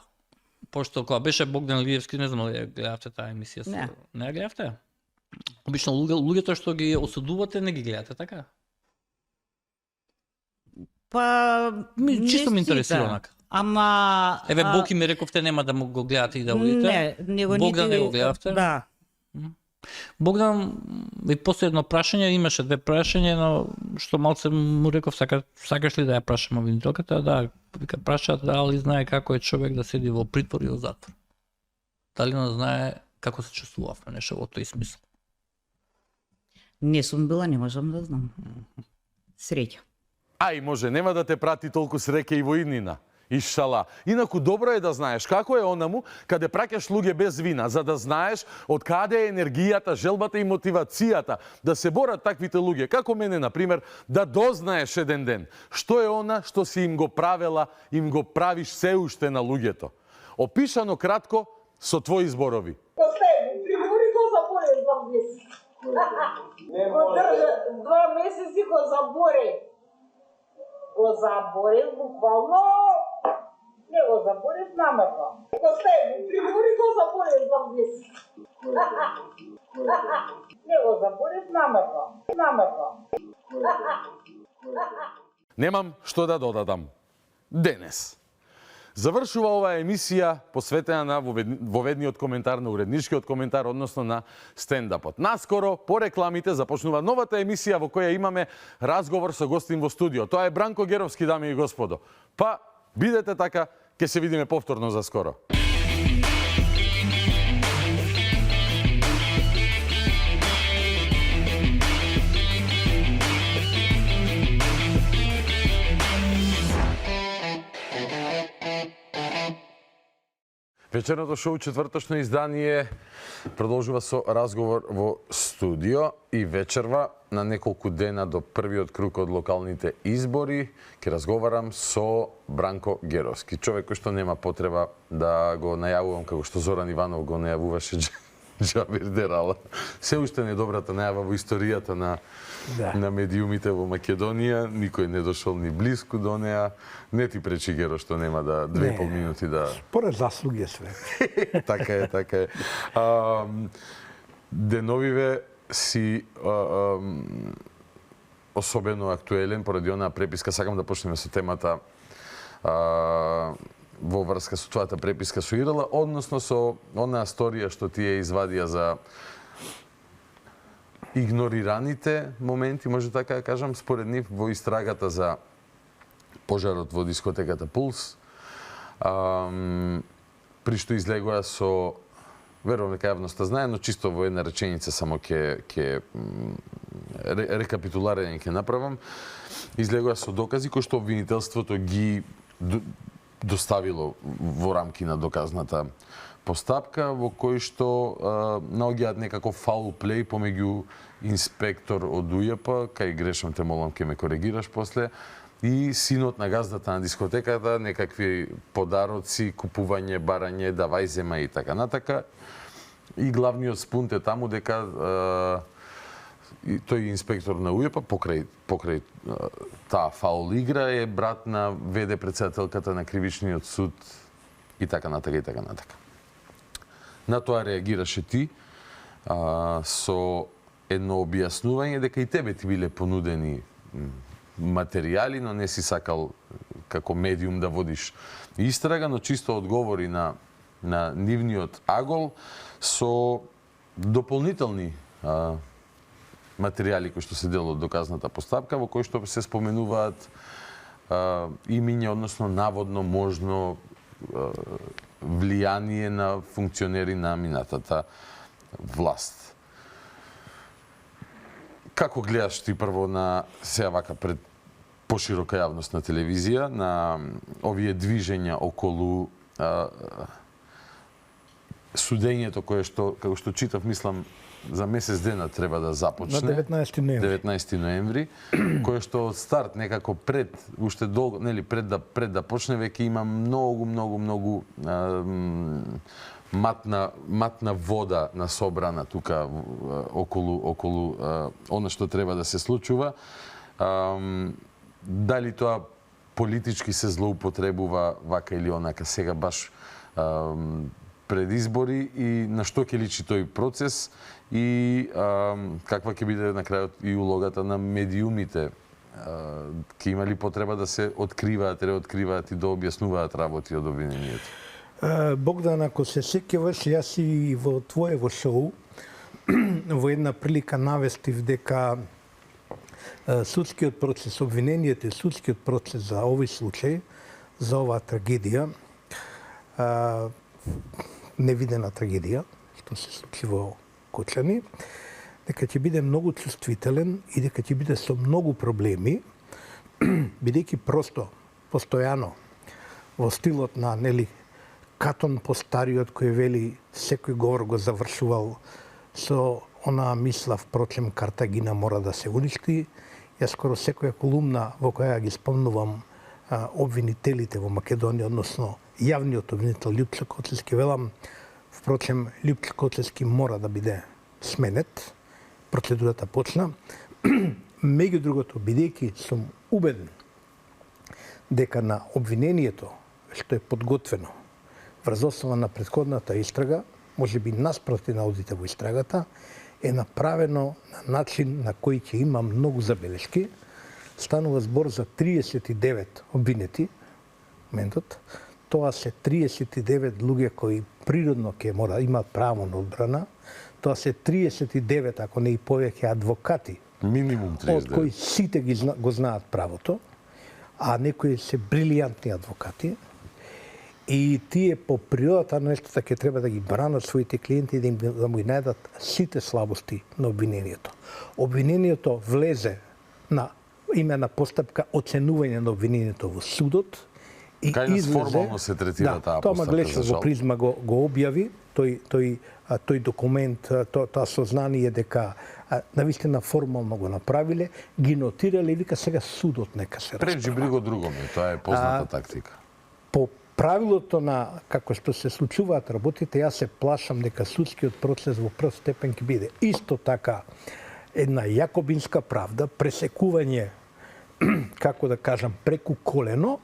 пошто кога беше Богдан Илиевски, не знам дали ја гледавте таа емисија? Не ја гледавте? Обично луѓето што ги осудувате не ги гледате, така? Па... Чисто ме интересира онака. Ама... Еве, Боки ми рековте нема да го гледате и да одите. Не, него Богдан не го гледавте? Да. Богдан, и последно прашање, имаше две прашања, но што малце му реков, сакаш ли да ја прашам обвинителката? Да, вика, праша дали знае како е човек да седи во притвор и во затвор. Дали не знае како се чувствував, нешто во тој смисла. Не сум била, не можам да знам. Среќа. Ај, може, нема да те прати толку среќа и во иднина. Ишала. Инаку добро е да знаеш како е онаму каде праќаш луѓе без вина, за да знаеш од каде е енергијата, желбата и мотивацијата да се борат таквите луѓе, како мене, например, да дознаеш еден ден што е она што си им го правела, им го правиш се уште на луѓето. Опишано кратко со твои зборови. Последни, пригори го заборе 2 месеци. Го држа 2 месеци го заборе. Го заборев буквално, не го заборев намерно. Последни, пригори го заборев 2 месеци. Не го заборев намерно. Немам што да додадам. Денес завршува оваа емисија посветена на воведниот коментар, на уредничкиот коментар, односно на стендапот. Наскоро, по рекламите, започнува новата емисија во која имаме разговор со гостин во студио. Тоа е Бранко Геровски, дами и господо. Па, бидете така, ќе се видиме повторно за скоро. Вечерното шоу, четврточно издание, продолжува со разговор во студио и вечерва на неколку дена до првиот круг од локалните избори. Ќе разговарам со Бранко Геровски, човек кој што нема потреба да го најавувам како што Зоран Иванов го најавуваше Джабир Дерала. Се уште недобрата најава во историјата на медиумите во Македонија, никој не дошол ни блиску до неа. Не ти пречи, Геро, што нема да 2,5 минути да... Поред заслуги е све. Така е. Деновиве си особено актуелен поради онаа преписка. Сакам да почнеме со темата во врска со твојата преписка со Ирала, односно со онаа сторија што ти ја извадија за игнорираните моменти, може така да кажам, според нив во истрагата за пожарот во дискотеката Пулс, при што излегоа со, верувам дека јавноста знае, но чисто во една реченица само ќе рекапитуларење ќе направам, излегоа со докази кои што обвинителството ги доставило во рамки на доказната постапка, во кој што наоѓаат некаков фаул плей помеѓу инспектор од УЈП, кај грешам те молам ке ме коригираш после, и синот на газдата на дискотеката, некакви подароци, купување, барање, давај зема и така натака. И главниот спунт е таму дека тој инспектор на УЈП покрај таа фаул игра е брат на ВД председателката на кривичниот суд и така натака и така натака. На тоа реагираше ти со едно објаснување дека и тебе ти биле понудени материјали, но не си сакал како медиум да водиш истрага, но чисто одговори на нивниот агол со дополнителни материјали кои што се дел од доказната постапка, во кои што се споменуваат имиња, односно наводно можно влијание на функционери на минатата власт. Како гледаш ти прво на сега вака пред поширока јавност на телевизија, на овие движења околу судењето кое што, како што читав, мислам, за месец дена треба да започне. На 19 ноември, кое што од старт некако пред, уште долго, нели, пред да почне, веќе има многу матна вода на собрана тука околу она што треба да се случува. Дали тоа политички се злоупотребува вака или онака сега баш пред избори и на што ќе личи тој процес и каква ќе биде на крајот и улогата на медиумите? Ќе има ли потреба да се откриваат, реоткриваат и да објаснуваат работи од обвинението? Богдан, ако се сеќаваш, јас и во твоево шоу во една прилика навестив дека судскиот процес, обвиненијата и судскиот процес за овој случај, за оваа трагедија, невидена трагедија, што се случи во Кочани, дека ќе биде многу чувствителен и дека ќе биде со многу проблеми, бидејќи просто, постојано, во стилот на, нели, Катон Постариот, кој вели секој говор го завршувал со онаа мисла, впрочем, Картагина мора да се уништи. Јас скоро секоја колумна во која ги спомнувам обвинителите во Македонија, односно јавниот обвинител Љупчо Коцевски, велам, впрочем, Љупчо Коцевски мора да биде сменет, процедурата почна. Меѓу другото, бидејќи сум убеден дека на обвинението што е подготвено врз основа на претходната истрага, може би наспроти на одите во истрагата, е направено на начин на кој ќе има многу забелешки. Станува збор за 39 обвинети, моментот. Тоа се 39 луѓе кои природно ќе мора имаат право на одбрана. Тоа се 39, ако не и повеќе, адвокати. Минимум 39. Од кои сите го знаат правото, а некои се брилијантни адвокати. И тие по природата на нештата ќе треба да ги бранат своите клиенти и да му најдат сите слабости на обвинението. Обвинението влезе на име на постапка оценување на обвинението во судот и Кај излезе. формално се третира таа Тома постапка Глешов за во жалба. Призма го објави тој документ, тоа сознание дека навистина формално го направиле, ги нотирале и вика сега судот нека се Прежи расправа. бриго другоме, тоа е позната тактика. По правилото на како што се случуваат работите, јас се плашам дека судскиот процес во прв степен ќе биде исто така една јакобинска правда, пресекување, како да кажам, преку колено,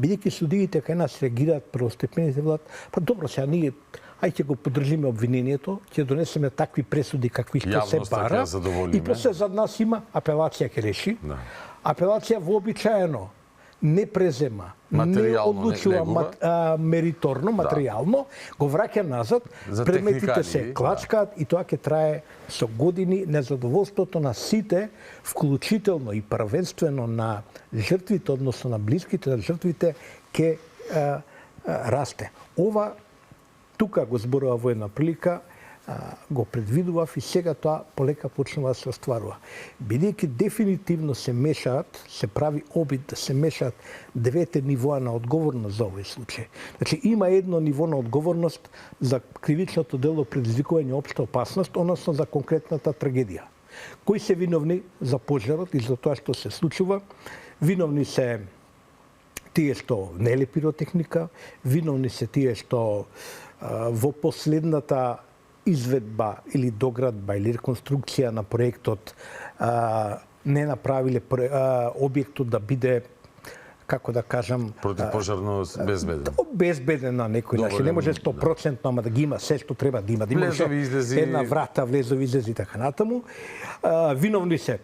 бидејќи судиите кај нас реагираат првостепените влад, па добро, сега ние ајде ќе го поддржиме обвинението, ќе донесеме такви пресуди какви што се Јавноста ќе бара ја задоволиме. и после зад нас има апелација ќе реши. Да. Апелација вообичаено не презема, не Материјално одлучува негува. мериторно, материјално, го враќа назад, За предметите техникали, се клачкаат и тоа ќе трае со години. Незадоволството на сите, вклучително и првенствено на жртвите, односно на блиските на жртвите, ќе расте. Ова тука го зборува во една прилика, го предвидував и сега тоа полека почнува да се остварува. Бидејќи дефинитивно се мешаат, се прави обид да се мешаат двете нивоа на одговорност за овој случај. Значи има едно ниво на одговорност за кривичното дело предизвикување општа опасност, односно за конкретната трагедија. Кои се виновни за пожарот и за тоа што се случува? Виновни се тие што неле пиротехника, виновни се тие што во последната изведба или доградба или реконструкција на проектот не направиле објектот да биде, како да кажам, Противпожарно безбеден. Безбеден на некој начин. Не може 100%, ама да ги има се што треба да има. Да имаше Влезови, излези. една врата, влезови, излези и така натаму. Виновни се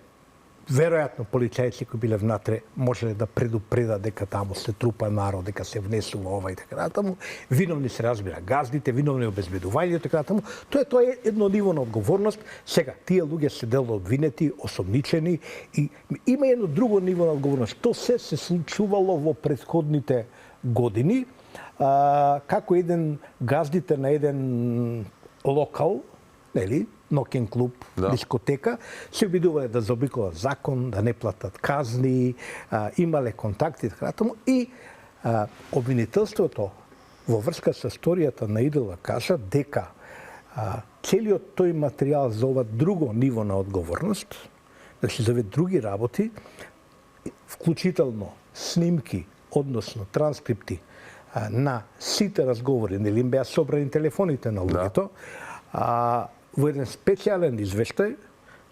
веројатно полицајци кои биле внатре можеле да предупредат дека таму се трупа народ, дека се внесува ова и така натаму. Виновни се разбира газдите, виновни обезбедувањето и така натаму. Тоа е едно ниво на одговорност. Сега тие луѓе се дело обвинети, осомничени и има едно друго ниво на одговорност. Што се случувало во претходните години, како еден газдите на еден локал, нели, ноќен клуб, дискотека, се обидувале да заобиколат закон, да не платат казни, имале контакти и така натаму. И обвинителството во врска со историјата на Идела кажа дека целиот тој материјал за ова друго ниво на одговорност, значи за овие други работи, вклучително снимки, односно транскрипти на сите разговори, нели им беа собрани телефоните на луѓето, во еден специјален извештај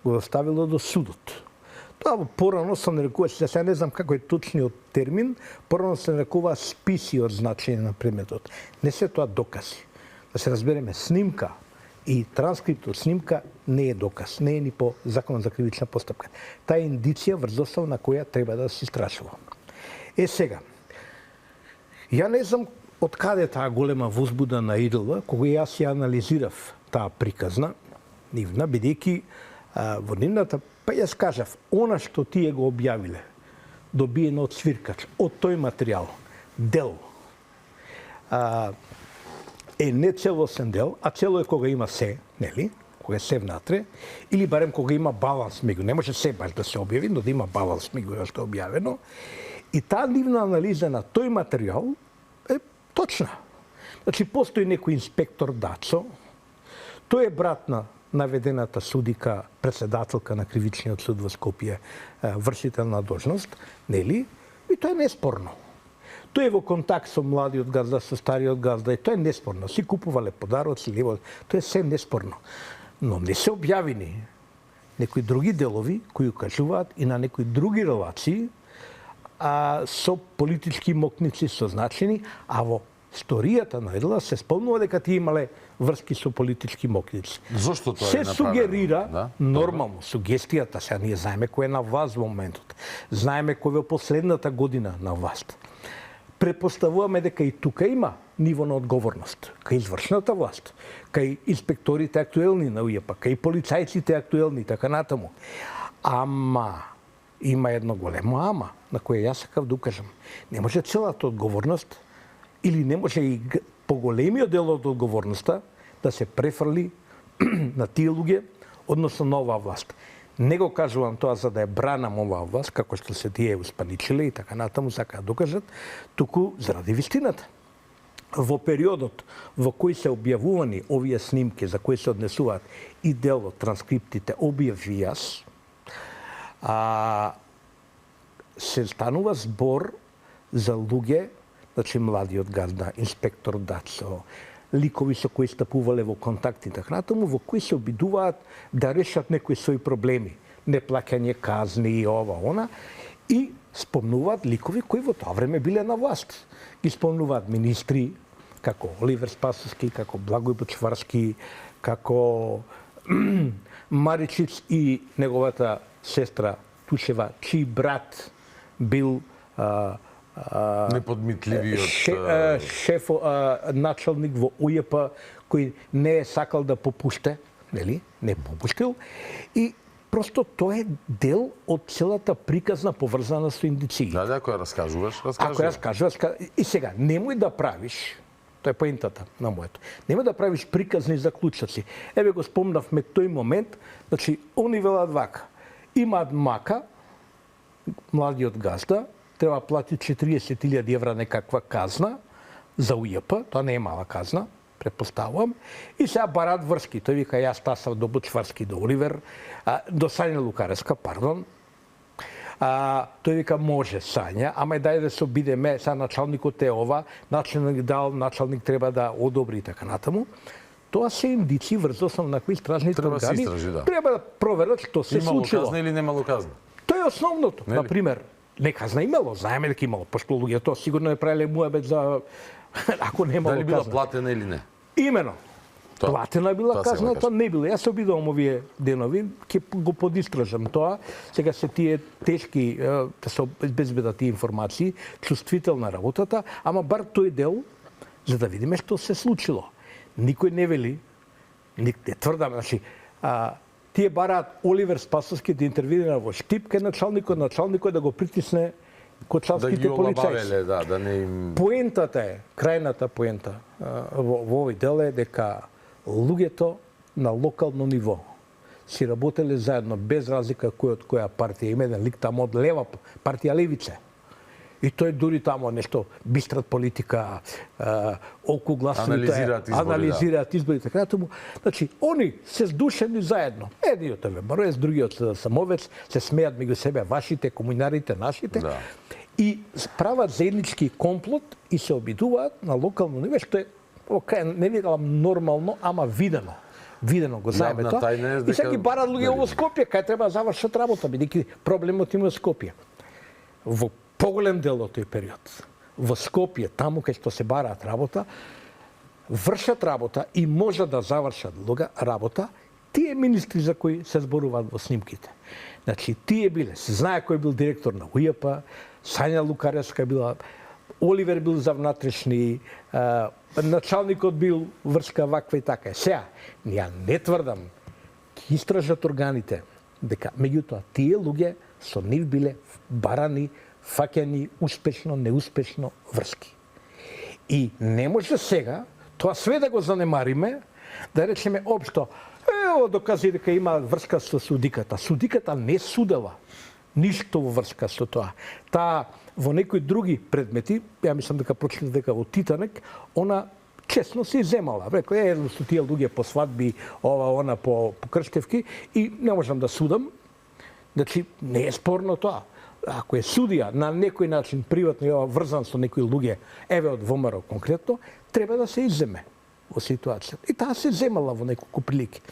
го доставило до судот. Тоа порано се нарекува, сега не знам како е точниот термин, порано се нарекува списи од значење на предметот. Не се тоа докази. Да се разбереме, снимка и транскрипт од снимка не е доказ, не е ни по законот за кривична постапка. Таа е индиција врз основа на која треба да се истрашува. Сега, ја не знам од каде таа голема возбуда на ИДЛ, кога јас ја анализирав таа приказна, нивна, бидејќи во нивната, па јас кажав, она што тие го објавиле, добиено од свиркач, од тој материјал, дел, е не целосен дел, а цело е кога има се, нели? Кога е се внатре, или барем кога има баланс меѓу. Не може се баш да се објави, но да има баланс меѓу што е објавено. И таа нивна анализа на тој материјал е точна. Значи, постои некој инспектор Дацо, тој е брат на наведената судика, председателка на Кривичниот суд во Скопје, вршителна должност, нели? И тоа е неспорно. Тој е во контакт со младиот газда, со стариот газда, и тоа е неспорно. Си купувале подароци, лево, тоа е се неспорно. Но не се објавени некои други делови кои укажуваат и на некои други релации со политички мокници, со значени, а во историјата на Едела се спомнува дека тие имале врски со политички мокници. Зошто тоа се е направено? сугерира, Да? нормално, сугестијата, сега ние знаеме кој е на власт во моментот. Знаеме кој е во последната година на власт. Препоставуваме дека и тука има ниво на одговорност, кај извршната власт, кај инспекторите актуелни на УЈП, кај полицајците актуелни, така натаму. Ама, има едно големо ама, на кое јас сакав да укажам. Не може целата одговорност, или не може и поголемиот дел од одговорноста да се префрли на тие луѓе, односно на оваа власт. Не го кажувам тоа за да ја бранам оваа власт, како што се тие успаничиле и така натаму сакаат да докажат, туку заради вистината. Во периодот во кој се објавувани овие снимки за кои се однесуваат и дел од транскриптите објави јас, се станува збор за луѓе, значи младиот газда, инспектор Дацо, ликови со кои стапувале во контакти, така натаму, во кои се обидуваат да решат некои своји проблеми, неплаќање казни и ова, она, и спомнуваат ликови кои во тоа време биле на власт. Ги спомнуваат министри, како Оливер Спасовски, како Благој Бочварски, како Маричиц и неговата сестра Тушева, чиј брат бил неподмитливиот шеф, началник во УЈП, кој не е сакал да попуште, нели? Не попуштил. И просто тоа е дел од целата приказна поврзана со индици. Да, ако ја раскажуваш, Ако ја раскажуваш, и сега, немој да правиш, тоа е поентата на моето, немој да правиш приказни заклучоци. Еве го спомнавме тој момент, значи, они велат вака, имаат мака, младиот газда, треба плати 40.000 евра некаква казна за УЈП, тоа не е мала казна, предпоставувам, и сега барат врски. Тој вика, јас тасав до Бочварски, до Оливер, до Сања Лукареска, пардон. Тој вика, може Сања, ама дај да се обидеме, сега началникот е ова, началник дал, началник треба да одобри и така натаму. Тоа се индици врзо со на кои стражните органи треба да проверат што се случило. Имало казна или немало казна? Тоа е основното. Например, не казна имало, знаеме дека имало, пошто луѓето сигурно е правеле муабет за ако немало казна. Дали била платена или не? Имено. Платена била казната, не била. Јас се обидувам овие денови, ќе го подистражам тоа. Сега се тие тешки, да се безбедат тие информации, чувствителна работата, ама бар тој дел, за да видиме што се случило. Никој не вели, не тврдам, значи, тие бараат Оливер Спасовски да интервенира во Штип кај началникот да го притисне кочанските полицајци. Да не им... Поентата е, крајната поента во овој дел е дека луѓето на локално ниво си работеле заедно без разлика кој од која партија. Има еден лик тамо од лева партија Левице. И тој дури тамо нешто бистрат политика, окугласните, анализираат избори, така натаму. Значи, они се здушени заедно. Едниот е ВМРС, другиот Самовец, се смеат меѓу себе вашите, комунарите, нашите. Да. И прават заеднички комплот и се обидуваат на локално ниво, што е, не виделам нормално, ама видено. Видено го знаеме тоа. И сега ги барат луѓе во Скопје, кај треба да завршат работа, бидејќи проблемот има Скопје. Во поголем дел од тој период. Во Скопје, таму кај што се бараат работа, вршат работа и може да завршат работа тие министри за кои се зборуваат во снимките. Значи, тие биле, се знае кој бил директор на УЈП, Сања Лукареска била, Оливер бил за внатрешни, началникот бил врска ваква и така. Сега, ја не тврдам истражат органите дека меѓутоа тие луѓе со нив биле барани, фаќани успешно, неуспешно врски. И не може сега тоа све да го занемариме, да речеме општо, ево докази дека има врска со судиката. Судиката не судела ништо во врска со тоа. Таа во некои други предмети, ја мислам дека прочитав дека во Титаник, она честно се земала. Рекла, едно со тие луѓе по свадби, ова, она по крштевки и не можам да судам. Значи, не е спорно тоа. Ако е судија на некој начин приватно врзан со некои луѓе, еве од ВМРО конкретно, треба да се изземе во ситуацијата. И таа се земала во неколку прилики.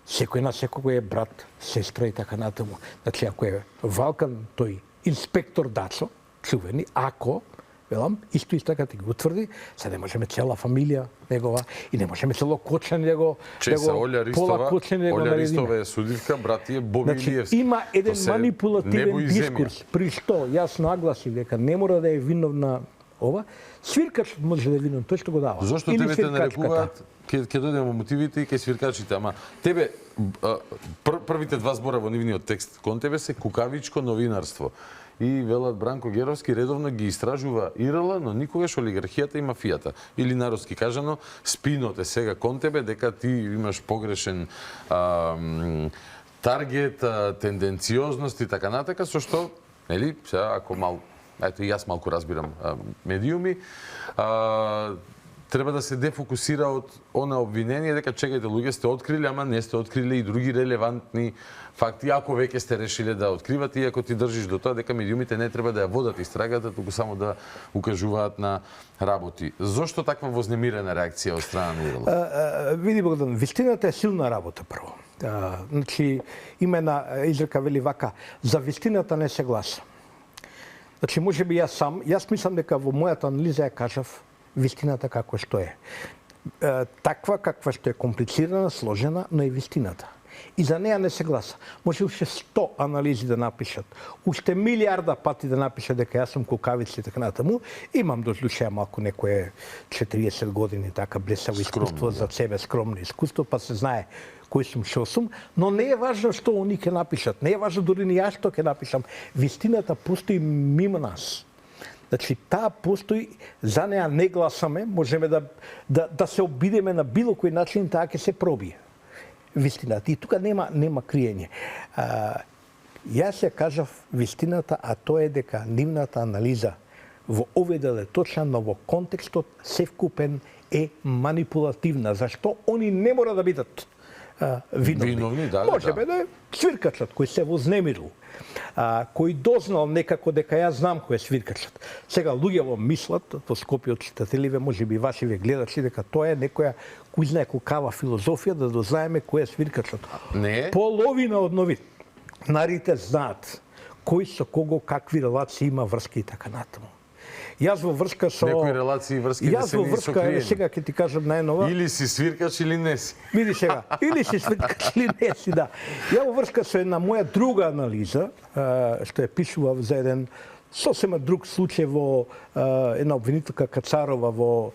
Секој на секој е брат, сестра и така натаму. Значи, ако е Валкан, тој инспектор Дачо, чувени, ако, велам, исто така ти го утврди, се не можеме цела фамилија негова и не можеме цело Кочан него, Чеса, Олја Ристова е судивка, брат е Боби Илиевски. Значи, има еден манипулативен дискурс, при што јас нагласив дека не мора да е виновна ова, свиркачот може да е виновен, тој што го дава. Зошто тебе те нарекуваат, ќе дојдеме во мотивите и ќе свиркачите, ама тебе првите два збора во нивниот текст кон тебе се кукавичко новинарство. И велат Бранко Геровски редовно ги истражува ИРЛ, но никогаш олигархијата и мафијата. Или народски кажано, спинот е сега кон тебе дека ти имаш погрешен таргет, тенденциозност и така натака, со што, нели, сега ако ето и јас малку разбирам медиуми, треба да се дефокусира од она обвинение дека чекајте луѓе сте открили, ама не сте открили и други релевантни факти, ако веќе сте решиле да откривате и ако ти држиш до тоа дека медиумите не треба да ја водат истрагата, туку само да укажуваат на работи. Зошто таква вознемирена реакција од страна на ИРЛ? Види Богдан, вистината е силна работа прво. Значи, има една изрека вели вака, за вистината не се гласа. Значи, може би јас мислам дека во мојата анализа ја кажав вистината како што е. Таква каква што е комплицирана, сложена, но е вистината. И за неја не се гласа. Може уште 100 анализи да напишат, уште милиарда пати да напишат дека јас сум кукавица и така натаму. Имам до случаја малку некое 40 години така блесаво искуство за себе, скромно искуство, па се знае кој сум, шо сум, но не е важно што они ќе напишат, не е важно дури ни јас што ќе напишам. Вистината постои мимо нас. Значи, таа постои, за неја не гласаме, можеме да се обидеме на било кој начин, таа ќе се пробие. Вистината. И тука нема криење. Јас ја кажав вистината, а тоа е дека нивната анализа во овој дел е точна, но во контекстот севкупен е манипулативна. Зашто они не мора да бидат виновни. Можеме да е свиркачот кој се вознемирил, кој дознал некако дека јас знам кој е свиркачот. Сега луѓето мислат, во Скопје од читателиве, можеби вашиве гледачи, дека тоа е некоја кој знае кукава филозофија да дознаеме кој е свиркачот. Не. Половина од новинарите знаат кој со кого, какви релации има, врски и така натаму. Јас во врска со некои релации и врски не се ни сокриени. Сега ќе ти кажам најнова. Или си свиркач или не си. Види сега, или си свиркач или не си, да. Ја во врска со една моја друга анализа, што ја пишував за еден сосема друг случај во една обвинителка Кацарова во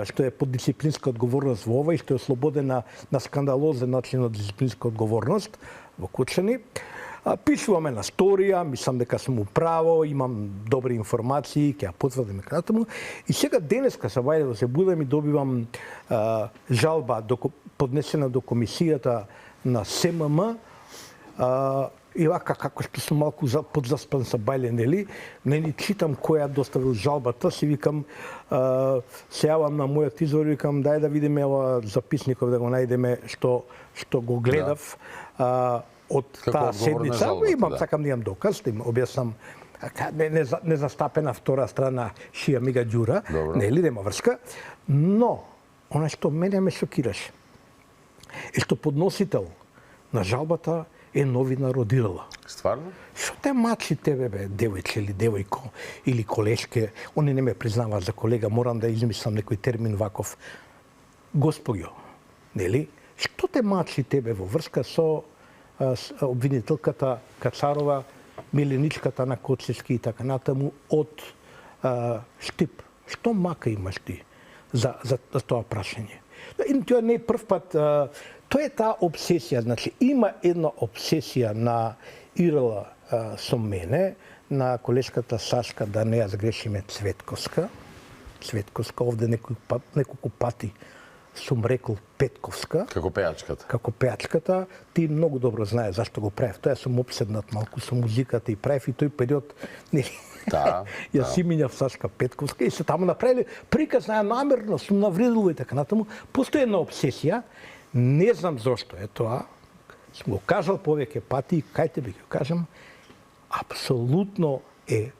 што е под дисциплинска одговорност во ова и што е ослободена на скандалозен начин од дисциплинска одговорност во Кучани. Пишуваме на сторија, мислам дека сум управо, имам добри информации, ќе ја потврдим кратко. И сега денеска се вајде да се будам и добивам жалба поднесена до комисијата на СММ. И вака, како што сум малку подзаспан са бајле, нели, не ни читам кој ја доставил жалбата, си викам, се јавам на мојот извор, викам, дај да видиме ова записников, да го најдеме што го гледав од таа седница. Имам, сакам да имам доказ, да им објаснам незастапена втора страна Шија Мига Ѓура, нели, нема врска, но, она што мене ме шокираше, е што подносител на жалбата е новинар од ИРЛ. Стварно? Што те мачи тебе, бе, девојче или девојко, или колешке, они не ме признаваат за колега, морам да измислам некој термин ваков. Господјо, нели, што те мачи тебе во врска со обвинителката Кацарова, миленичката на Коцевски и така натаму од Штип? Што мака имаш ти за тоа прашање? И тоа не е прв пат, Тоа е таа обсесија, значи има една обсесија на Ирла со мене, на колешката Сашка, да не ја сгрешиме Цветковска. Цветковска, овде неколку пати сум рекол Петковска. Како пејачката. Како пејачката, ти многу добро знае зашто го правев. Тоа сум обседнат малку со музиката и правев и тој период ја си минав Сашка Петковска и се таму направили приказ на намерно, сум навредил и така натаму. Постои една обсесија, не знам зошто е тоа. Сум го кажал повеќе пати, кај тебе ќе кажам, апсолутно е,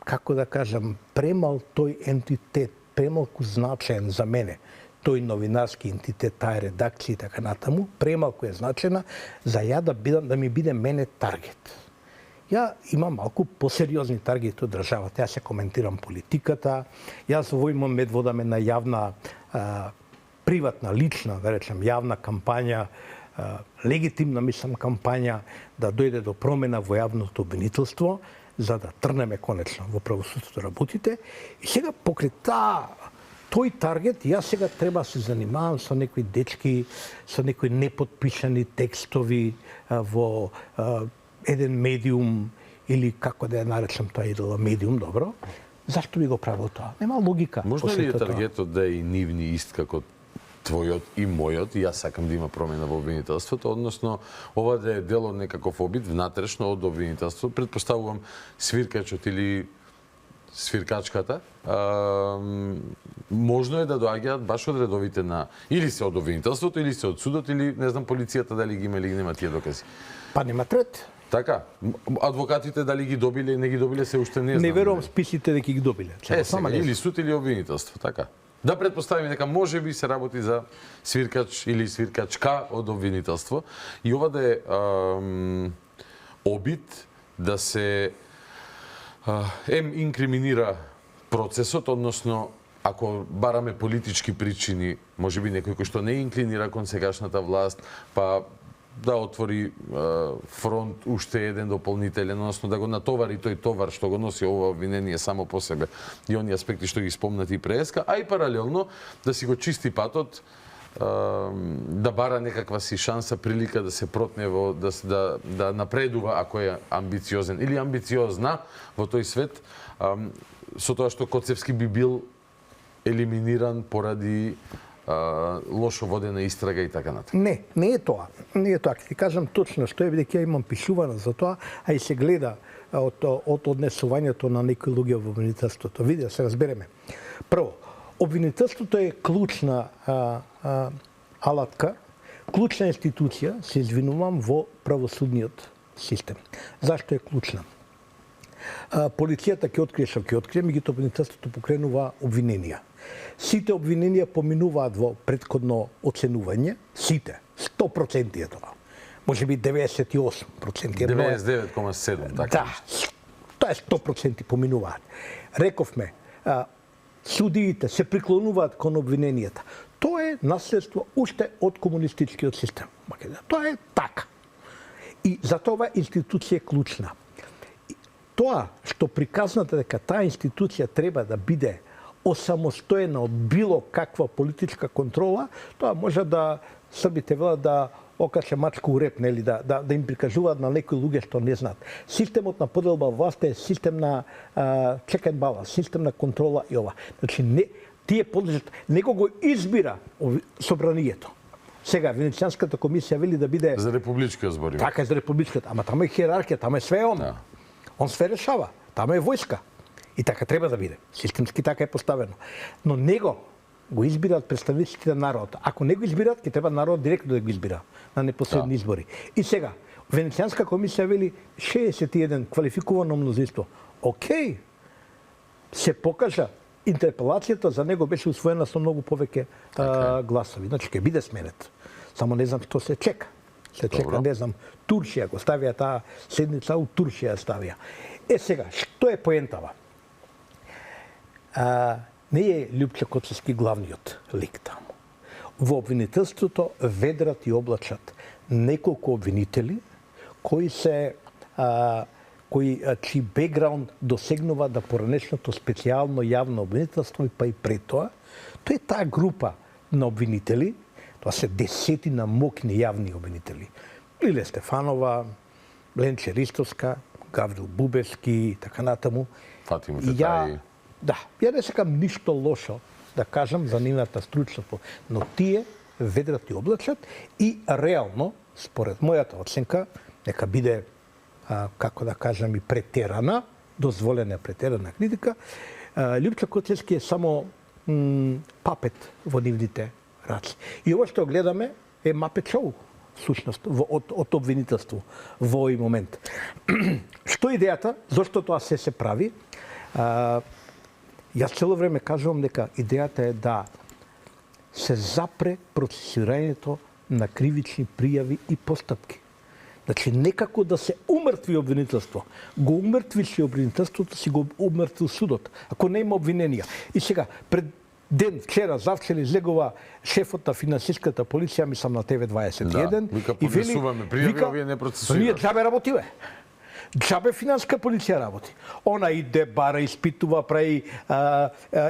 како да кажам, премал тој ентитет, премалку значаен за мене, тој новинарски ентитет, таа редакција и така натаму, премалку е значена за ја да ми биде мене таргет. Ја имам малку посериозни таргети од државата. Јас се коментирам политиката, јас во имам медводаме на јавна, приватна, лична, да речем, јавна кампања, легитимна, мислам, кампања да дојде до промена во јавното обвинителство, за да трнеме конечно во правосудството работите. И сега покрај тој таргет, јас сега треба да се занимавам со некои дечки, со некои неподпишани текстови во еден медиум, или како да ја наречам тоа идола медиум, добро. Зашто би го правил тоа? Нема логика. Можно ли е таргетот да е и нивни ист како твојот и мојот, и јас сакам да има промена во обвинителството, односно ова да е дел од некаков обид внатрешно од обвинителството, предпоставувам свиркачот или свиркачката, можно е да доаѓаат баш од редовите на или се од обвинителството, или се од судот, или не знам полицијата дали ги има или нема тие докази. Па нема трет. Така, адвокатите дали ги добиле, не ги добиле, се уште не знам. Не верувам списите дека ги добиле. Сега, или суд или обвинителство, така. Да предпоставиме дека може би се работи за свиркач или свиркачка од обвинителство и ова да е обид да се инкриминира процесот, односно ако бараме политички причини, може би некој кој што не инклинира кон сегашната власт, па да отвори фронт уште еден дополнителен, односно да го натовари тој товар што го носи ова обвинение само по себе и оние аспекти што ги спомнати и преска, а и паралелно да си го чисти патот, да бара некаква си шанса, прилика да се протне во да напредува ако е амбициозен или амбициозна во тој свет, со тоа што Коцевски би бил елиминиран поради лошо водена истрага и така натаму. Не е тоа. Не е тоа. Ќе ти кажам точно што е, бидејќи ја имам пишувано за тоа, а и се гледа од однесувањето на некои луѓе во обвинителството. Види, да се разбереме. Прво, обвинителството е клучна алатка, клучна институција, се извинувам, во правосудниот систем. Зашто е клучна? Полицијата ќе открие што ќе открие, меѓутоа обвинителството покренува обвиненија. Сите обвиненија поминуваат во претходно оценување, сите, 100% е тоа. Може би 98% е 99,7%, така. Да, тоа е 100% поминуваат. Рековме, судиите се приклонуваат кон обвиненијата. Тоа е наследство уште од комунистичкиот систем. Тоа е така. И за тоа институција е клучна. Тоа што приказната дека таа институција треба да биде осамостоена од било каква политичка контрола, тоа може да србите велат да окаже мачка у реп, нели, да им прикажуваат на некои луѓе што не знаат. Системот на поделба власт е систем на check and balance, систем на контрола и ова. Значи тие подлежат, некој го избира собранието. Сега Венецијанската комисија вели да биде за републичка збори. Така е за републичката, ама таму е хиерархија, таму е све он. Он све решава, таму е војска. И така треба да биде. Системски така е поставено. Но него го избираат представниците на народот. Ако не го избираат, ќе треба народот директно да го избира на непосредни избори. И сега, Венецијанска комисија вели 61 квалификувано мнозинство. Океј, се покажа, интерпелацијата за него беше усвоена со многу повеќе гласови. Значи ќе биде сменет. Само не знам што се чека. Се чека, не знам, Турција го ставија таа седница, у Турција ставија. Сега, што е поентава? Не е Љупче Коцевски главниот лик таму. Во обвинителството ведрат и облачат неколку обвинители кои чиј бекграунд досегнува да поранешното специјално јавно обвинителство, па и пред тоа, тоа е таа група на обвинители, Тоа се десетина моќни јавни обвинители. Лиле Стефанова, Ленче Ристовска, Гаврил Бубевски и така натаму. Фатима Фетаи. Да, ја не сакам ништо лошо да кажам за нивната стручност, но тие ведрат и облачат и реално, според мојата оценка, нека биде, како да кажам, и претерана, дозволена претерана критика, Лјупчо Коцевски е само папет во нивните раци. И ова што гледаме е мапет шоу, сушност, од обвинителство во овој момент. Што е идејата? Зошто тоа се прави? Јас цело време кажувам дека идејата е да се запре процесирањето на кривични пријави и постапки. Значи, некако да се умртви обвинителство. Го умртвиш и обвинителството, си го умртвил судот. Ако не има обвиненија. И сега, пред ден, вчера, завчера излегува шефот на финансиската полиција, мислам на ТВ21. Да, вика, поднесуваме пријави, овие не процесуираме. Ние џабе работиве. Џабе финанска полиција работи. Она иде, бара, испитува, прави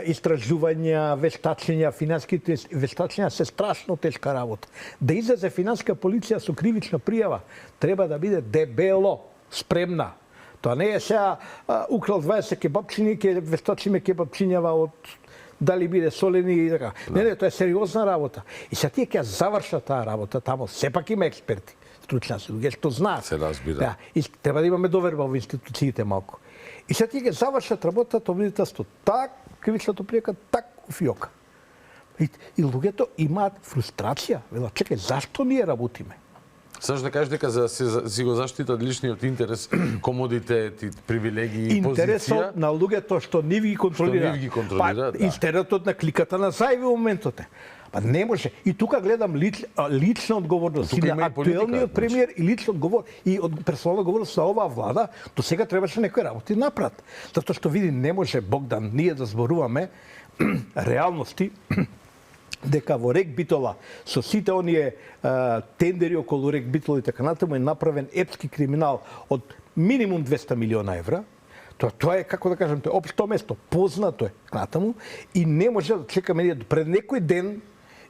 истражувања, вештачења, финанските вештачења се страшно тешка работа. Да излезе финанска полиција со кривична пријава, треба да биде дебело спремна. Тоа не е сега украл 20 кебапчини, ке вештачиме кебапчињава од дали биде солени и така. Не, тоа е сериозна работа. И сега тие ќе завршат таа работа, тамо сепак има експерти. Стручњаци, луѓе што знаат. Се разбира. Да, и треба да имаме доверба во институциите малку. И сега тие ќе завршат работата, обвинителство так, кривичната пријака так у фиока. И луѓето имаат фрустрација. Велат, чекај, зашто ние работиме? Саш да кажеш дека за си го заштитат личниот интерес, комодитет и привилегии и позиција. Интересот на луѓето што нив ги контролира. Да. Интересот на кликата на зајви во моментот е. Па не може. И тука гледам лична одговорност и на актуелниот премиер и лична одговорност и од персонална одговорност на оваа влада. До сега требаше некои работи направат. Затоа што види не може Богдан ние да зборуваме реалности дека во Рек Битола со сите оние тендери околу Рек Битола и така натаму е направен епски криминал од минимум 200 милиона евра. Тоа е, како да кажем, тоа е општо место, познато е натаму и не може да чекаме ние пред некој ден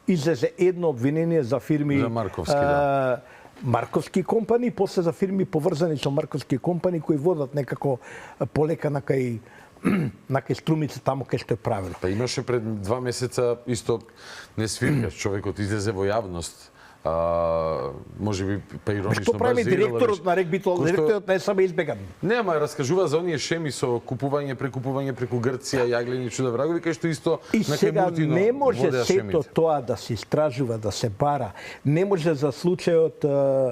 излезе едно обвинение за фирми за Марковски, да. Марковски компани, после за фирми поврзани со Марковски компани кои водат некако полека на кај струмица тамо кај што е правено. Па имаше пред 2 месеца исто не свиркаш, човекот излезе во јавност. Може би па иронично што прави директорот на Рек Битол? Директорот не само избеган. Не, ама раскажува за оние шеми со купување, прекупување преку Грција, јаглени чуда врагови, кај што исто на Кемуртино. Не може сето тоа да се истражува, да се бара. Не може за случајот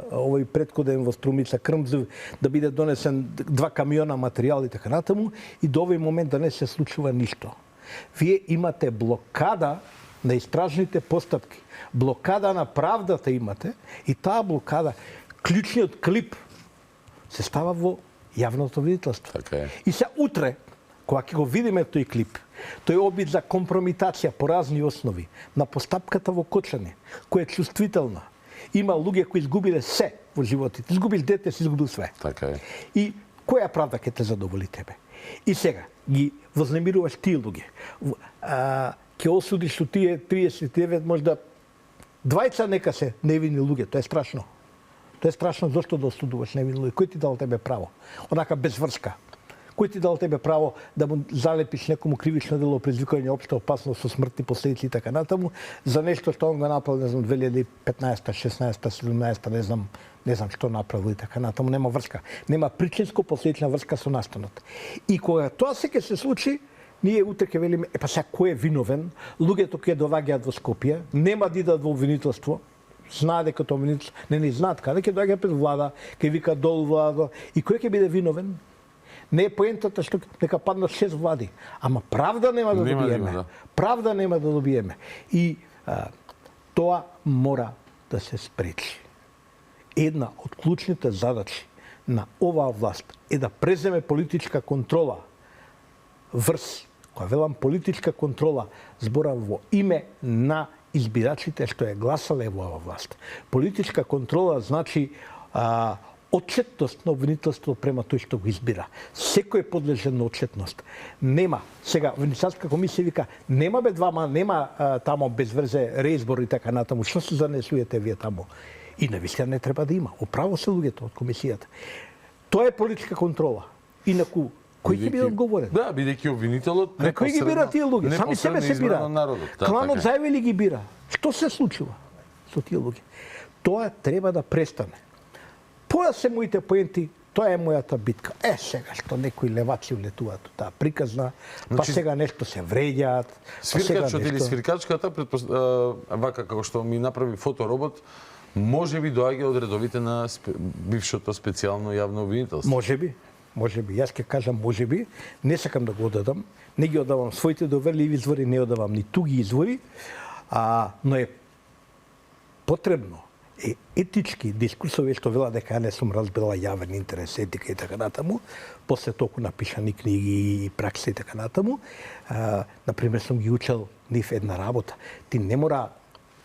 овој претходен во Струмица Крмзев да биде донесен 2 камиона материјал и така натаму и до овој момент да не се случува ништо. Вие имате блокада на истражните постапки. Блокада на правдата имате и таа блокада, клучниот клип се става во јавното видителство. Така е. И се утре, кога ќе го видиме тој клип, тој обид за компромитација по разни основи на постапката во Кочани, која е чувствителна. Има луѓе кои изгубиле се во животите. Изгубил дете, си изгубил све. Така е. И која правда ќе те задоволи тебе? И сега ги вознемируваш тие луѓе. Ќе осудиш тие 39 можда 20 нека се невини луѓе, тоа е страшно. Тоа е страшно зошто да осудуваш невини луѓе. Кој ти дал тебе право? Онака без врска. Кој ти дал тебе право да му залепиш некому кривично дело предизвикување општа опасност со смртни последици и така натаму за нешто што он го направил, не знам, 2015, 16, 17, не знам што направил и така натаму, нема врска. Нема причинско последична врска со настанот. И кога тоа ќе се случи, ние утре ќе велиме, па сега кој е виновен? Луѓето ќе доваѓаат во Скопје, нема да идат во обвинителство, знаат дека тоа обвинителство, не знаат каде ќе доаѓа пред влада, ќе вика долу влада, и кој ќе биде виновен? Не е поентата што нека паднат 6 влади, ама правда нема да добиеме. Да. Правда нема да добиеме. И тоа мора да се спречи. Една од клучните задачи на оваа власт е да преземе политичка контрола врз, која велам политичка контрола, зборам во име на избирачите што е гласале во оваа власт. Политичка контрола значи отчетност на обвинителството према тој што го избира. Секој е подлежен на отчетност. Нема, сега Венецијанска комисија вика, нема бе двама, нема тамо без врзе реизбор и така натаму. Што се занесувате вие тамо? И навистина не треба да има. Управо се луѓето од комисијата. Тоа е политичка контрола. Инаку кој ќе биде одговорен? Да, бидејќи обвинителот кој ги бира тие луѓе? Сами себе се бира. Кланот зајве ги бира. Што се случува со тие луѓе? Тоа треба да престане. Поја се моите поенти, тоа е мојата битка. Сега што некои леваци улетуваат од таа приказна, па сега нешто се вреѓаат. Свиркачот или свиркачката, вака како што ми направи фоторобот, може би доаѓа од редовите на бившото специјално јавно обвинителство. Може би. Јас ќе кажам може би, не сакам да го одадам, не ги одавам своите доверливи извори, не одавам ни туги извори, но е потребно етички дискурсови што вела дека не сум разбрала јавен интерес, етика и така натаму, после толку напишани книги и пракса и така натаму. Например, сум ги учел нив една работа. Ти не мора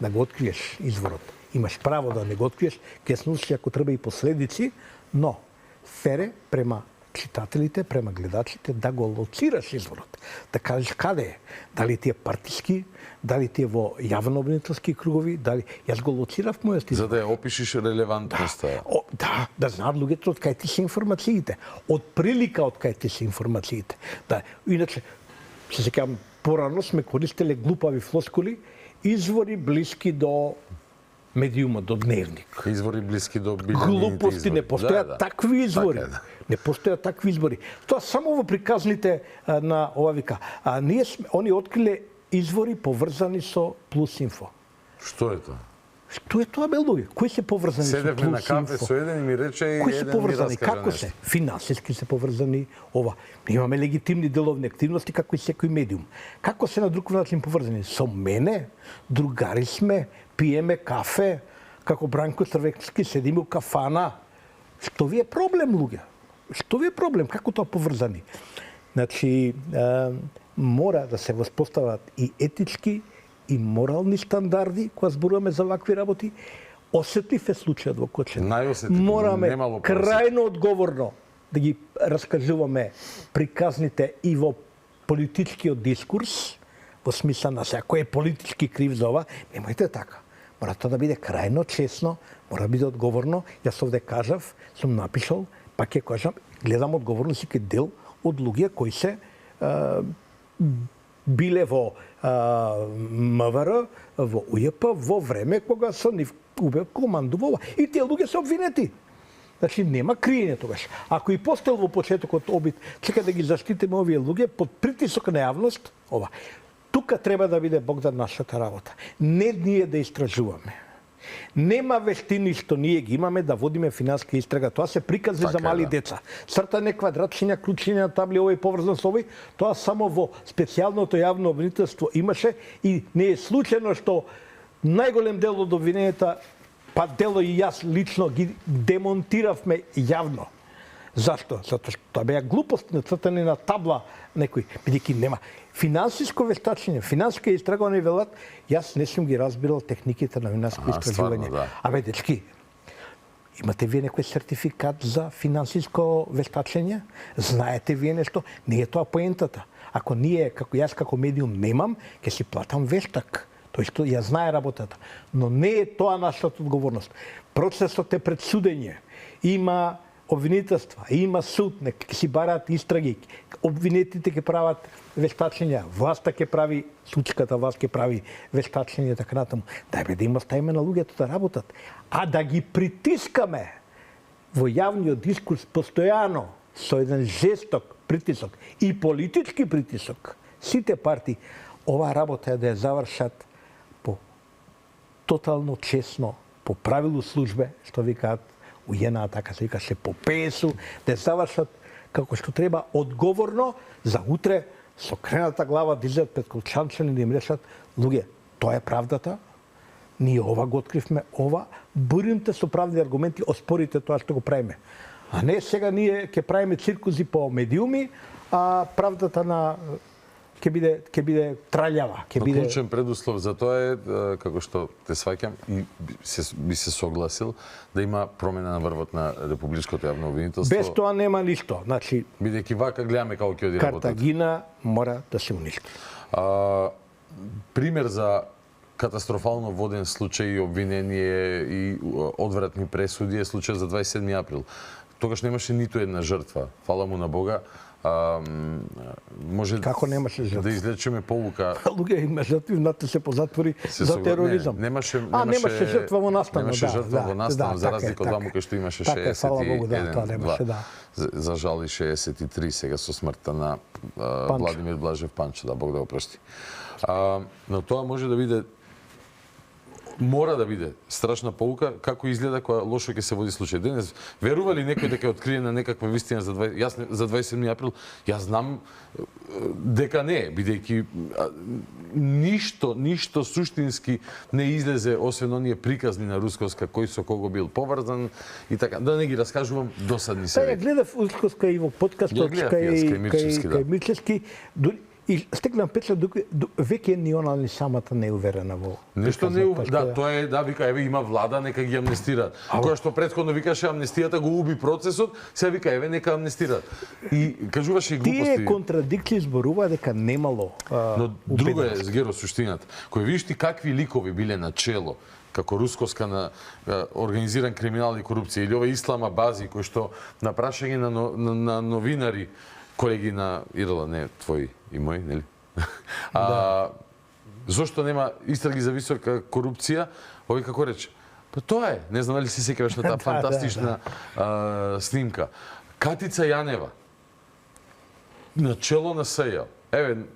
да го откриеш изворот. Имаш право да не го откриеш, ќе сносиш ако треба и последици, но фере према читателите, према гледачите, да го лоцираш изворот. Да кажеш каде е. Дали ти е партиски, дали ти е во јавно обвинителски кругови, дали... Јас го лоцирав мојот изворот. За да ја опишеш релевантноста. Да знаат луѓето од кај ти се информациите. Од прилика од кај ти се информациите. Да, иначе, се сеќавам, порано сме користеле глупави флоскули, извори блиски до медиумот, до дневник. Извори блиски до билјаните глупости, не постојат такви извори. Не постојат такви избори. Тоа само во приказните на ова вика. Ние сме, они откриле извори поврзани со Плюс Инфо. Што е тоа? Што е тоа, бе луѓе? Кои се поврзани со Плюс Инфо? Седевме на кафе со еден и ми рече и кои се еден поврзани? ми раскажа Како нешто. се? Финансиски се поврзани ова. Имаме легитимни деловни активности како и секој медиум. Како се на друг начин поврзани? Со мене, другари сме, пиеме кафе, како Бранко Црвекски седиме у кафана. Што ви е проблем, луѓе? Што ви е проблем? Како тоа поврзани? Значи, мора да се воспостават и етички и морални стандарди кога зборуваме за вакви работи. Осетлив е случајот во Кочани. Мораме крајно одговорно да ги раскажуваме приказните и во политичкиот дискурс, во смисла на секој е политички крив за ова, немојте така. Мора тоа да биде крајно честно, мора да биде одговорно. Јас овде кажав, сум напишал, пак ќе кажам, гледам одговорно секој дел од луѓе кои се биле во МВР, во УЈП, во време кога со нив командувала. И тие луѓе се обвинети. Значи нема криење тогаш. Ако и постел во почетокот обид, чека да ги заштитиме овие луѓе под притисок на јавност, ова. Тука треба да биде Богдан нашата работа. Не ние да истражуваме. Нема вештини што ние ги имаме да водиме финанска истрага. Тоа се прикази за мали деца. Цртане, квадратчиња, клучиња, табли, овој поврзан со овој, тоа само во специјалното јавно обвинителство имаше и не е случајно што најголем дел од обвиненијата, па дело и јас лично ги демонтиравме јавно. Зашто? Затоа што тоа беа глупости на цртане на табла некој, бидејќи нема финансиско вештачење, финансиска истрага, они велат, јас не сум ги разбирал техниките на финансиско истражување. Да. Абе, дечки, имате вие некој сертификат за финансиско вештачење? Знаете вие нешто? Не е тоа поентата. Ако ние, како јас како медиум немам, ќе си платам вештак. Тој што ја знае работата. Но не е тоа нашата одговорност. Процесот е пред судење. Има обвинителства, има суд, ќе си бараат истраги, обвинетите ќе прават вештачења, власта ќе прави, судската власт ќе прави вештачење, така натаму. Дај да има стајме на луѓето да работат. А да ги притискаме во јавниот дискурс постојано, со еден жесток притисок и политички притисок, сите партии, оваа работа е да ја завршат по тотално честно, по правилу службе, што викаат у ЈНА, така се викаше по ПСУ, да завршат како што треба одговорно за утре со крената глава да излезат пред Колчанчани да им решат, луѓе, тоа е правдата, ние ова го откривме, ова, борите со правни аргументи, оспорите тоа што го правиме. А не сега ние ќе правиме циркузи по медиуми, а правдата на ќе биде траљава, ќе Но биде клучен предуслов за тоа е, како што те сваќам и би се согласил, да има промена на врвот на републичкото јавно обвинителство. без тоа нема ништо. Значи, бидејќи вака гледаме како ќе оди работата. Картагина мора да се уништи. Пример за катастрофално воден случај и обвинение и одвратни пресуди е случај за 27 април. Тогаш немаше ниту една жртва. Фала му на Бога. Може Како немаше жртва? да излечеме полука. Луѓе има жртви, внатре се позатвори за тероризам. Немаше жртва во настанот, немаше жртва во настанот, за така разлика од така. ваму кај што имаше Така е, фала Богу, 61, тоа немаше, да. За жал и 63 сега со смртта на Владимир Блажев Панчо, да Бог да го прости. Но тоа може да биде мора да биде страшна полука како изгледа кога лошо ќе се води случај. Денес верува ли некој дека е откриена некаква вистина за 27 април? Јас знам дека не, бидејќи ништо суштински не излезе освен оние приказни на Русковска кој со кого бил поврзан и така. Да не ги раскажувам, досадни се. Ја гледав Русковска и во подкастот кај Мирчевски, и стекнам печат веќе ни она ни самата не е уверена во нешто не да, тоа е, да, вика, еве има влада, нека ги амнестираат. Која што претходно викаше амнестијата го уби процесот, сега вика еве нека амнестираат. И кажуваше и глупости. Тие контрадикции зборува дека немало. Но друго е Геро суштината. Кој видиш ти какви ликови биле на чело како Русковска на организиран криминал и корупција или ова Ислама Бази кој што на прашање на новинари, колеги на Ирла, не твои и мои, нели? Зошто нема истраги за висока корупција? Овој како рече? Па тоа е, не знам дали се сеќаваш на таа фантастична снимка. Катица Јанева на чело на СЈ. Еве,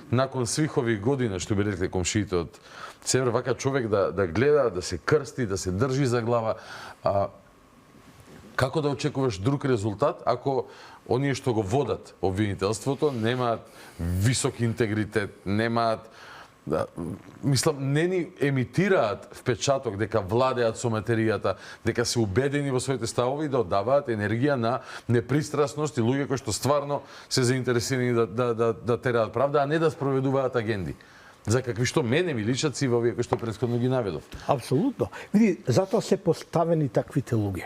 након свих ових година што би рекле комшиите од Север, вака човек да гледа, да се крсти, да се држи за глава. Како да очекуваш друг резултат ако оние што го водат обвинителството немаат висок интегритет, немаат не ни емитираат впечаток дека владеат со материјата, дека се убедени во своите ставови и да оддаваат енергија на непристрасност и луѓе кои што стварно се заинтересирани да тераат правда, а не да спроведуваат агенди. За какви што мене ми личат си во овие кои што претходно ги наведов. Апсолутно. Види, затоа се поставени таквите луѓе.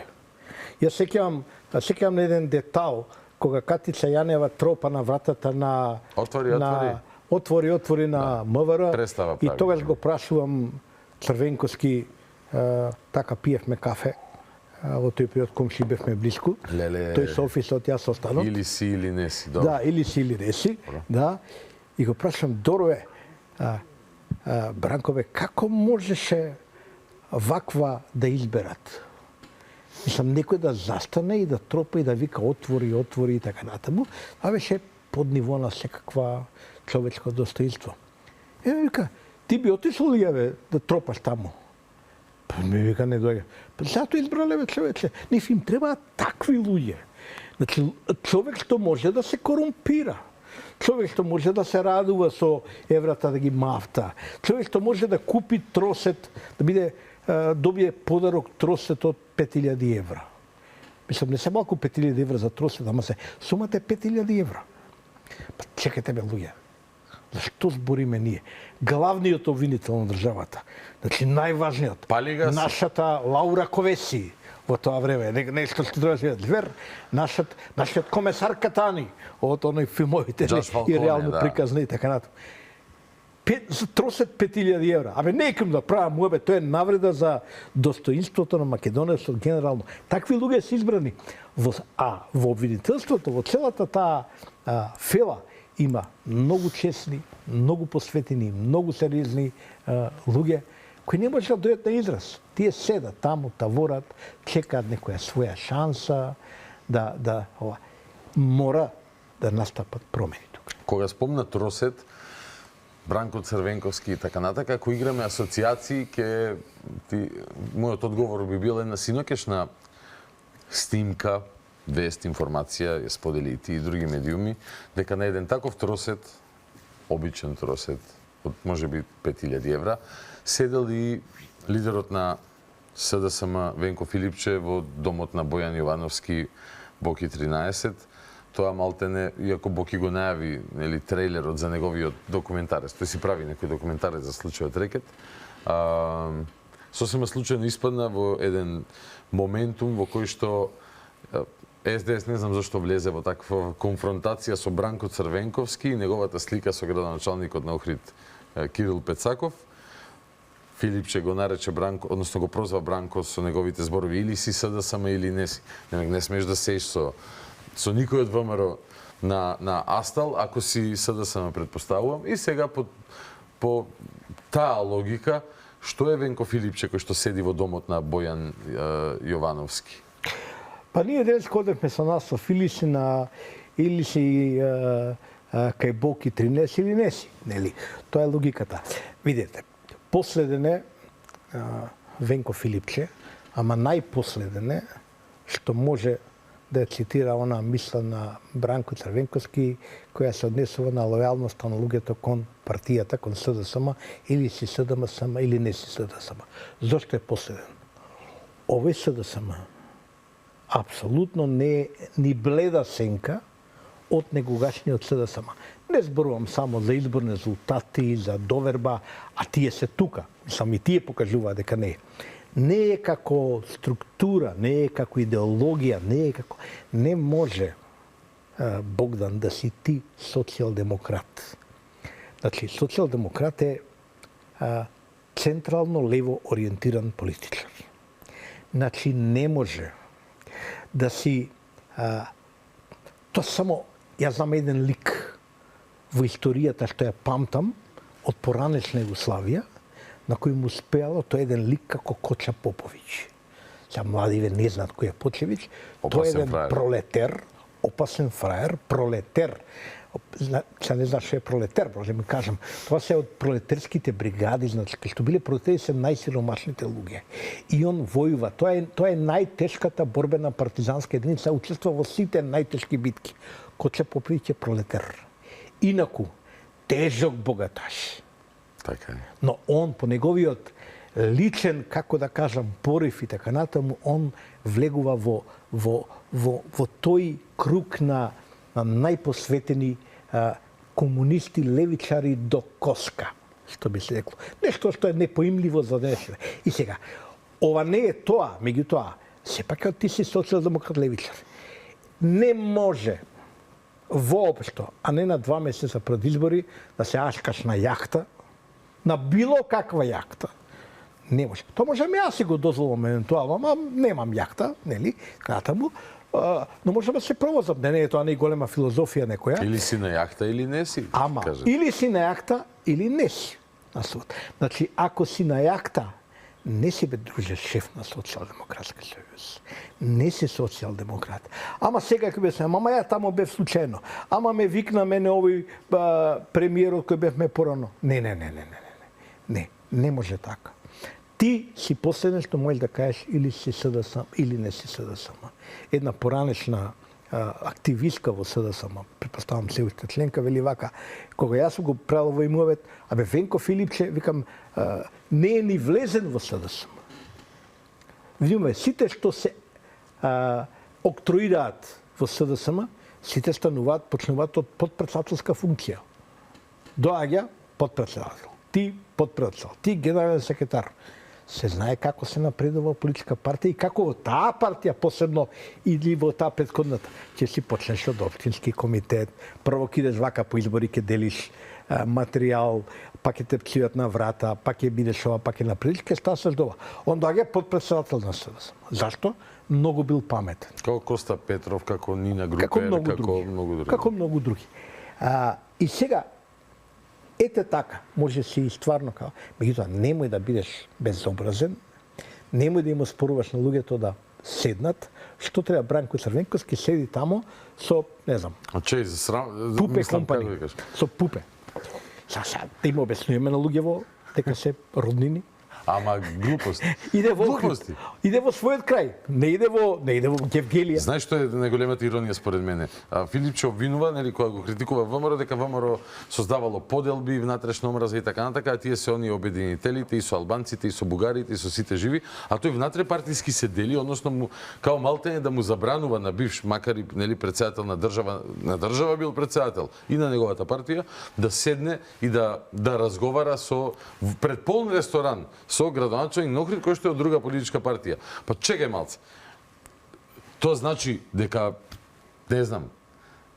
Јас сеќавам на еден детал кога Катица Јанева тропа на вратата на Отвори на МВР и тогаш го прашувам Црвенковски, така пиевме кафе, во тој период комши бевме блиску. Тој со офисот, јас останот. Или си или не си, добро. Да, или си или не си, да. И го прашувам, Дорове, Бранкове, како можеше ваква да изберат? Мислам, некој да застане и да тропа и да вика отвори и така натаму, а беше под ниво на секаква човечко достоинство. И ми вика, ти би отишол ли да тропаш таму? Па ми вика, не дојде. Па зато избрале човече. Ниф им требаат такви луѓе. Значи, човек што може да се корумпира. Човек што може да се радува со еврата да ги мафта. Човек што може да купи тросет, да биде добие подарок тросет од 5000 евра. Мислам, не се малку 5000 евра за тросет, ама се сумата е 5000 евра. Па чекайте бе, луѓе. Зашто збориме ние? Главниот обвинител на државата, значи најважниот, нашата Лаура Ковеси во тоа време, нешто што треба да звер, нашиот комесар Катани, од оној филмовите и реално приказни и така натаму. Тросет 5000 евра. Абе, не икам да правам уебе, тоа е навреда за достоинството на македонецот генерално. Такви луѓе се избрани. Во обвинителството, во целата таа фела, има многу честни, многу посветени, многу сериозни луѓе кои не може да дојдат на израз. Тие седат таму, таворат, чекаат некоја своја шанса, мора да настапат промени тука. Кога спомна Тросет, Бранко Црвенковски и така натака, ако играме асоциации, мојот одговор би бил една синокешна снимка, вест, информација, ја сподели и ти и други медиуми, дека на еден таков тросет, обичен тросет, од можеби 5000 евра, седел и лидерот на СДСМ Венко Филипче во домот на Бојан Јовановски, Боки 13, тоа малтене, иако Боки го најави, нели, трейлерот за неговиот документарец, тој си прави некој документарец за случајот Рекет, сосема случајно испадна во еден моментум во кој што СДС не знам зашто влезе во таква конфронтација со Бранко Црвенковски и неговата слика со градоначалникот на Охрид Кирил Пецаков. Филипче го нарече Бранко, односно го прозва Бранко со неговите зборови или си СДСМ или не си. Не смееш да сееш со никој од ВМРО на Астал, ако си СДСМ, предпоставувам. И сега по таа логика, што е Венко Филипче кој што седи во домот на Бојан Јовановски? Па ние денес одевме со нас со Филисина или си кај Боки 13 или не си, нели? Тоа е логиката. Видете, последен е Венко Филипче, ама најпоследен е што може да ја цитира она мисла на Бранко Црвенковски, која се однесува на лојалноста на луѓето кон партијата, кон СДСМ, или си СДСМ, или не си СДСМ. Зошто е последен? Овој СДСМ апсолутно не е ни бледа сенка од негогашниот СДСМ. Не зборувам само за изборни резултати, за доверба, а тие се тука. Сами тие покажуваат дека не е. Не е како структура, не е како идеологија, не е како... Не може, Богдан, да си ти социјалдемократ. Значи, социјалдемократ е централно лево ориентиран политичар. Значи, не може да си... Тоа само... Јас знам еден лик во историјата што ја памтам од поранешна Југославија, на кој му успеало, тој еден лик како Коча Поповиќ. Сега младиве не знаат кој е Почевиќ. Тој е еден пролетер, опасен фраер, пролетер. Сега не знаат што е пролетер, може да ми кажам. Тоа се од пролетерските бригади, значи, што биле пролетери се најсиромашните луѓе. И он војува. Тоа е најтешката борбена партизанска единица, учествува во сите најтешки битки. Коча Поповиќ е пролетер. Инаку, тежок богаташ. Така е. Но он, по неговиот личен, како да кажам, порив и така натаму, он влегува во тој круг на најпосветени комунисти, левичари до коска, што би се рекло. Нешто што е непоимливо за денешно. И сега, ова не е тоа, меѓутоа, сепак ти си социјалдемократ левичар. Не може воопшто, а не на 2 месеца пред избори, да се ашкаш на јахта, на било каква јахта. Не може. Тоа можам јас си го дозволам евентуално, ама немам јахта, нели? Натаму, но може да се провозам. Не е тоа не голема филозофија некоја. Или си на јахта или не си. Ама, или си на јахта или не си. Значи, ако си на јахта, не си бе друже шеф на Социјалдемократски сојуз. Не си социјалдемократ. Ама сега ќе бе ама ја таму бев случајно. Ама ме викна мене овој премиерот кој бевме порано. Не може така. Ти си последен што можеш да кажеш или си СДСМ или не си СДСМ. Една поранешна активистка во СДСМ, претпоставам се уште членка, вели вака, кога јас го правил во имовет, абе Венко Филипче, викам, не е ни влезен во СДСМ. Видиме, сите што се октроираат во СДСМ, сите почнуваат од подпредседателска функција. Доаѓа подпредседател, ти подпредседател, ти генерален секретар. Се знае како се напредува политичка партија и како во таа партија посебно или во таа претходната ќе си почнеш од општински комитет, прво ќе идеш вака по избори, ќе делиш материјал, пак ќе те пциват на врата, пак ќе бидеш ова, пак ќе напредиш, ќе стасаш до ова. Он доаѓа подпредседател на СДСМ. Зашто? Многу бил паметен. Како Коста Петров, како Нина Групер, како многу други. Како многу други. И сега, ете така, може си и стварно као, меѓутоа немој да бидеш безобразен, немој да им споруваш на луѓето да седнат, што треба Бранко Црвенковски седи тамо со, не знам, Пупе компани, со Пупе. Сега да им обяснуваме на луѓево дека се роднини. Ама глупост. Иде во Глупости. Иде во својот крај. Не иде во Гевгелија. Знаеш што е најголемата иронија според мене? Филипче обвинува, нели, кога го критикува ВМРО, дека ВМРО создавало поделби, внатрешна омраза и така натака, а тие се оние обединителите и со албанците и со бугарите и со сите живи, а тој внатре партиски се дели, односно му као малтење да му забранува на бивш, макар и нели претседател на држава бил претседател и на неговата партија, да седне и да разговара со пред полн ресторан со градоначелник на Охрид кој што е од друга политичка партија. Па чекај малце. Тоа значи дека, не знам,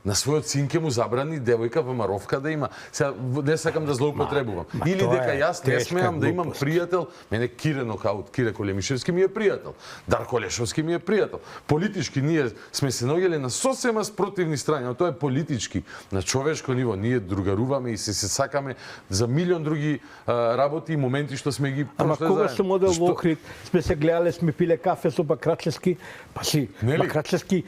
на својот син ќе му забрани девојка ВМРО-вка да има. Сега не сакам да злоупотребувам. Или дека јас не смеам да имам пријател, мене Кире Нокаут, Кире Колемишевски ми е пријател, Дарко Лешовски ми е пријател. Политички ние сме се наоѓали на сосема спротивни страни, но тоа е политички, на човешко ниво. Ние другаруваме и се сакаме за милион други работи и моменти што сме ги прошле заедно. Ама кога сум одел во Охрид, сме се гледале, сме пиле кафе со Бакрачевски, па си Бакрачевски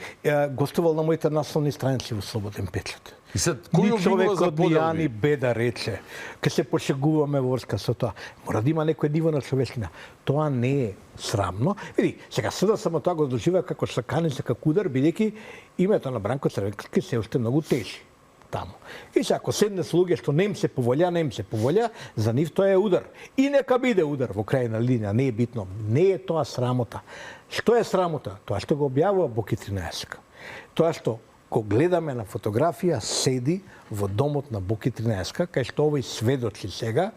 гостувал на моите насловни страници во Слободен печат. И сед, кој човек за од Јани Беда рече, ке се пошегуваме во врска со тоа. Мора да има некој ниво на човечкина. Тоа не е срамно. Види, сега само тоа го доживеа како саканица, како удар, бидејќи името на Бранко Црвенски се уште многу тежи таму. И сега, ако седне со луѓе што не им се поволја, за нив тоа е удар. И нека биде удар во крајна линија, не е битно. Не е тоа срамота. Што е срамота? Тоа што го објавува Боки 13. Тоа што го гледаме на фотографија, седи во домот на Боки 13, кај што овој сведочи сега.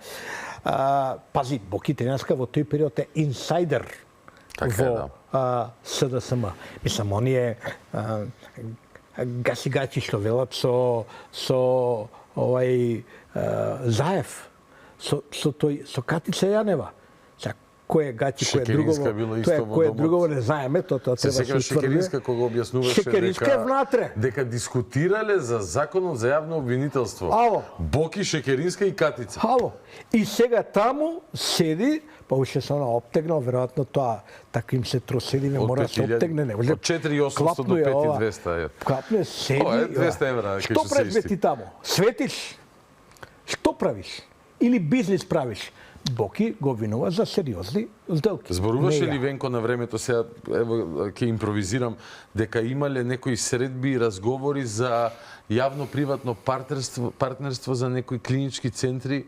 Пази, Боки 13 во тој период е инсайдер во СДСМ. Мислам, оние гасигачи што велат со овај Заев, со Катица Јанева. Кој е гачи, кој е друго, не знаеме, тоа треба да се утврди. Шекеринска кога објаснуваше дека дискутирале за законот за јавно обвинителство. Боки, Шекеринска и Катица. И сега таму седи, па уште се она обтегнал, веројатно тоа така им се троседи, не мора да се обтегне, не може. Од 4800 до 5200. Клапне, седи. Тоа е 200 евра. Што правиш ти таму? Светиш? Што правиш? Или бизнис правиш? Боки го обвинува за сериозни сделки. Зборуваше ли Венко на времето, сега ќе импровизирам, дека имале некои средби и разговори за јавно-приватно партнерство за некои клинички центри?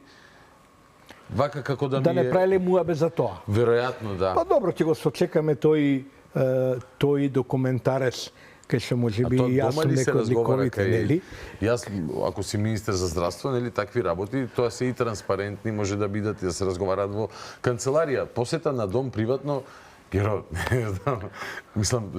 Вака како да ми е... Да не правиле муабе за тоа? Веројатно, да. Па добро, ќе го сочекаме тој документарец, кај што можеби јас сум некој од ликовите, нели? Јас, ако си министер за здравство, нели, такви работи, тоа се и транспарентни, може да бидат и да се разговараат во канцеларија. Посета на дом приватно, Геро, не знам, мислам,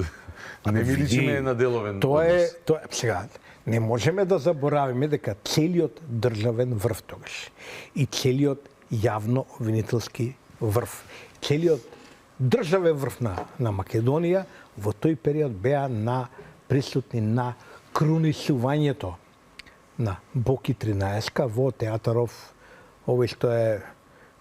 не ми личи ме на деловен однос. Тоа е, сега, не можеме да заборавиме дека целиот државен врв тогаш и целиот јавно обвинителски врв, целиот државен врв на Македонија во тој период беа присутни на крунисувањето на Боки 13 во театаров, овој што е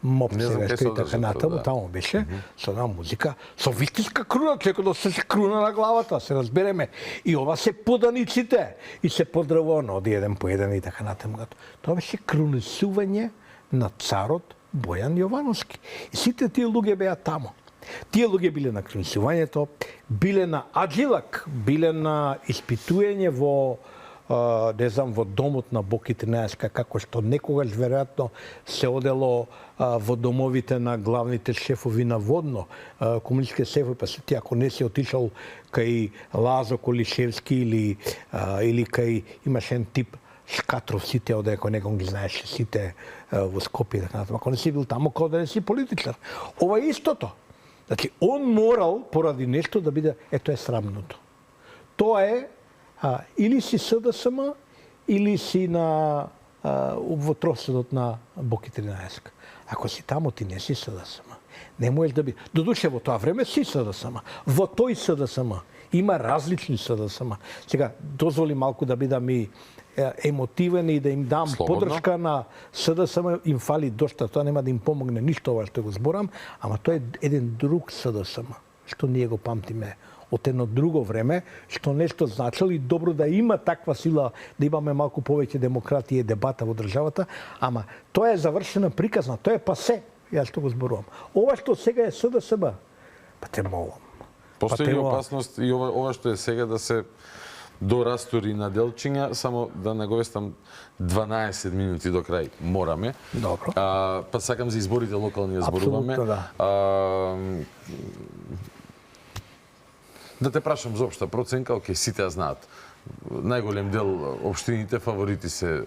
МОП сега што и така натаму, таму беше, со една музика, со вистинска круна, човекот да се круна на главата, се разбереме. И ова се поданиците, и се поздравува од еден по еден и така натаму. Тоа беше крунисување на царот Бојан Јовановски. И сите тие луѓе беа таму. Тие луѓе биле на крунисувањето, биле на аджилак, биле на испитување во не знам, во домот на Боки 13, како што некогаш веројатно се одело во домовите на главните шефови на водно, комунистички шефови, па се ти ако не си отишол кај Лазо Колишевски или кај имаше еден тип Шкатров, сите оде, ако некој ги знаеше сите во Скопје, така натаму. Ако не си бил таму, како да не си политичар. Ова е истото. Значи, он морал поради нешто да биде, ето е срамното. Тоа е или си СДСМ, или си во троседот на Боки 13. Ако си таму, ти не си СДСМ. Не можеш да биде. Додуше во тоа време си СДСМ. Во тој СДСМ има различни СДСМ. Сега, дозволи малку да бидам и емотивен и да им дам поддршка на СДСМ, им фали дошта, тоа нема да им помогне ништо ова што го зборам, ама тоа е еден друг СДСМ, што ние го памтиме од едно друго време, што нешто значило и добро да има таква сила, да имаме малку повеќе демократија и дебата во државата, ама тоа е завршена приказна, тоа е пасе. Јас што го зборувам. Ова што сега е СДСБ, па те молам. Постои ли ова- опасност и ова што е сега да се дорастури на делчиња, само да наговестам 12 минути до крај мораме. Добро. Па сакам за изборите локални зборуваме. Апсолутно, да. Да те прашам за општа проценка, окей, сите ја знаат. Најголем дел општините фаворити се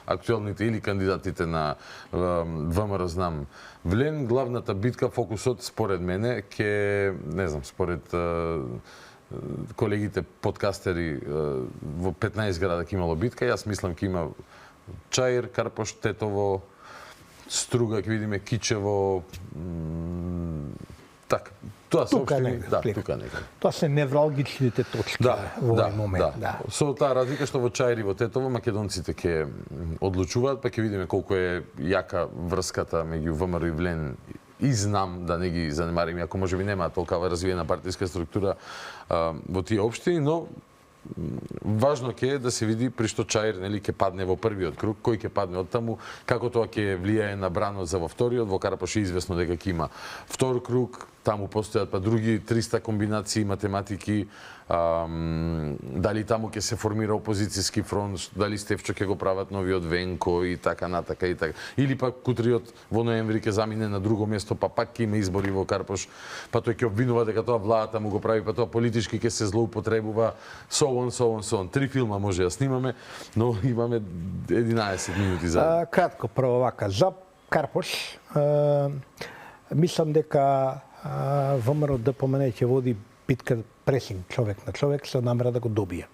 актуелните или кандидатите на ВМРО знам. Влен, главната битка, фокусот според мене ке, не знам, според колегите подкастери во 15 града ќе имало битка, јас мислам ќе има Чаир, Карпош, Тетово, Струга, ќе видиме Кичево, така. Тоа се Тука општини, негде, да, сплика. тука некаде. Тоа се невралгичните точки во овој момент. Да. Со таа разлика што во Чаир и во Тетово македонците ќе одлучуваат, па ќе видиме колку е јака врската меѓу ВМРО и Влен. И знам да не ги занемарим, ако можеби немаат толкава развиена партиска структура во тие општини, но важно ќе е да се види при што Чаир нели ќе падне во првиот круг, кој ќе падне од таму, како тоа ќе влијае на бранот за во вториот, во Карапош е известно дека ќе има втор круг, таму постојат па други 300 комбинации математики, дали таму ќе се формира опозицијски фронт, дали Стефчо ќе го прават новиот Венко и така натака и така. Или пак кутриот во ноември ќе замине на друго место, па пак ќе има избори во Карпош, па тој ќе обвинува дека тоа владата му го прави, па тоа политички ќе се злоупотребува, so on. 3 филма може да снимаме, но имаме 11 минути за... Кратко прво вака, за Карпош, мислам дека ВМРО ДПМН ќе води битка пресинг човек на човек со намера да го добие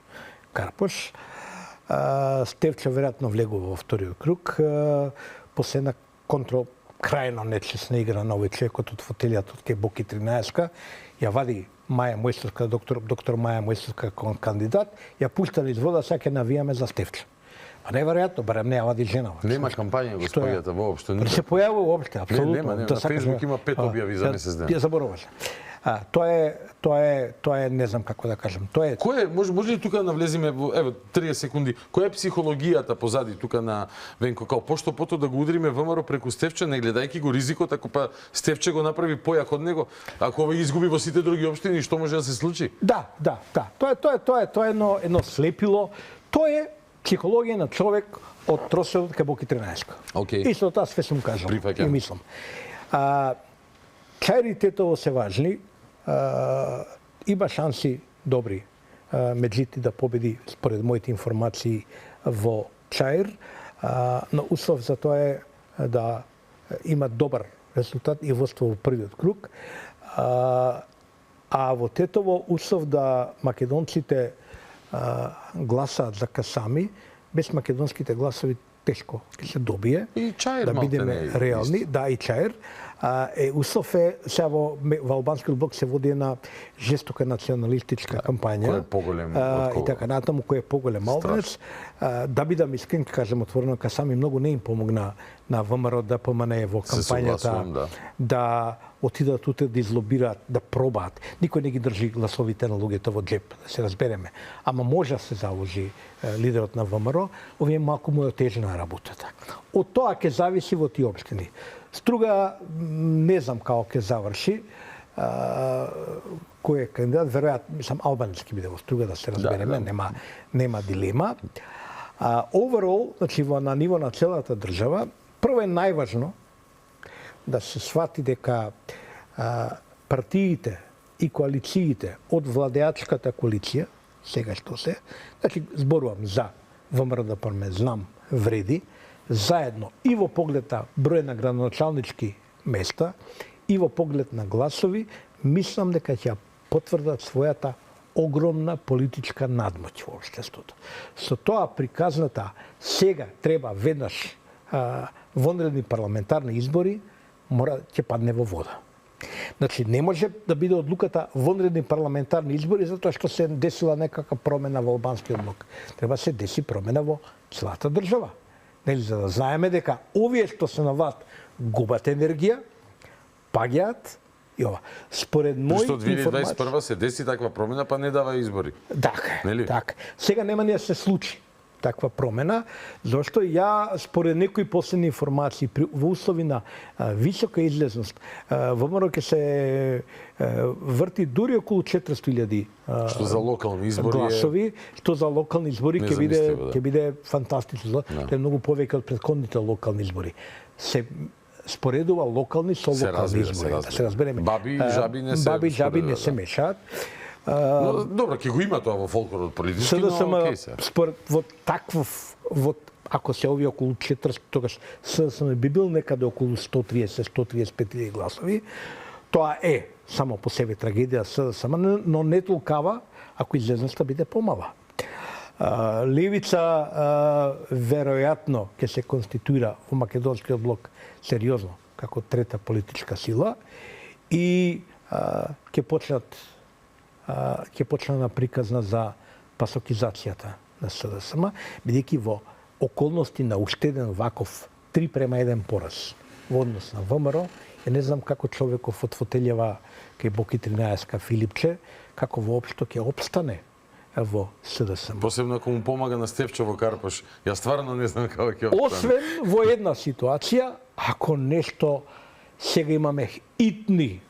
Карпош. Стефчо веројатно влегува во вториот круг, после една крајно нечесна игра на овој човекот од фотелијата од Боки 13-ка, ја вади Маја Мојсовска, доктор Маја Мојсовска кандидат, ја пуштали из вода, сега ќе навијаме за Стефчо. А неверојатно, барем не ја вади жена. Нема кампања, го споѓате воопшто. Се појавува воопшто, апсолутно. Нема. На Facebook има 5 објави за месец ден. Ја забораваш. Тоа е, не знам како да кажам. Тоа е. Кој е, може ли тука да навлеземе во 30 секунди, која е психологијата позади тука на Венко, као пошто пото да го удриме ВМРО преку Стефче, не гледајќи го ризикот, ако па Стефче го направи појак од него, ако овој изгуби во сите други општини, што може да се случи? Да. Тоа е едно слепило. Тоа е психологија на човек од Троседот кај Боки 13. Okay. И со тоа све сум кажал. Прифаќам. И мислам. Чаир и Тетово се важни. Има шанси добри Меджити да победи според моите информации во Чаир, но услов за тоа е да има добар резултат и воство во првиот круг. А во Тетово услов да македонците гласаат за Касами, без македонските гласови тешко ќе се добие. И Чаир да бидеме реални, да, и Чаир. Услов е, сега во албанскиот блок се води една жестока националистичка кампања. Кој е поголем и така натаму, кој е поголем албанец. Да бидам искрен, ќе кажем отворено, Касами многу не им помогна на ВМРО ДПМН во кампањата да отидат утре да излобираат, да пробаат. Никој не ги држи гласовите на луѓето во джеп, да се разбереме. Ама може да се заложи лидерот на ВМРО, овие малку му е отежна работата. Од тоа ќе зависи во тие општини. Струга не знам како ќе заврши. Кој е кандидат, веројатно, мислам, албанец ќе биде во Струга, да се разбереме, нема дилема. Overall, значи на ниво на целата држава, прво е најважно да се свати дека партиите и коалициите од владеачката коалиција, сега што се, значи зборувам за ВМРО ДПМН, знам, вреди, заедно и во поглед на број на градоначалнички места, и во поглед на гласови, мислам дека ќе потврдат својата огромна политичка надмоќ во општеството. Со тоа приказната сега треба веднаш вонредни парламентарни избори, мора ќе падне во вода. Значи не може да биде одлуката вонредни парламентарни избори затоа што се десила некаква промена во албанскиот блок. Треба се деси промена во целата држава. Нели, за да знаеме дека овие што се нават губат енергија, паѓаат и ова. Според мои Што 2021 информации се деси таква промена, па не дава избори. Така, Нели? така. Сега нема ни да се случи таква промена, зашто ја според некои последни информации во услови на висока излезност ВМРО ќе се врти дури околу 400.000 Што за локални избори гласови, што за локални избори ќе биде фантастично. Тоа е многу повеќе од претходните локални избори. Се споредува локални со локални избори. Да се разбереме. Баби и жаби не се мешаат. Добро, ќе го има тоа во фолклорот политички, но окей се. Според ако се ови околу 400, тогаш СДСМ би бил некаде околу 130-135 гласови. Тоа е само по себе трагедија СДСМ, но не толкава ако излезноста биде помала. Левица веројатно ќе се конституира во македонскиот блок сериозно како трета политичка сила и ќе почна на приказна за пасокизацијата на СДСМ, бидејќи во околности на уште еден ваков 3:1 пораз во однос на ВМРО, не знам како човеков од фотелјава кај Боки 13 Филипче, како воопшто ќе опстане во СДСМ. Посебно ако му помага на Стефчево Карпаш. Ја стварно не знам како ќе опстане. Освен во една ситуација, ако нешто сега имаме итни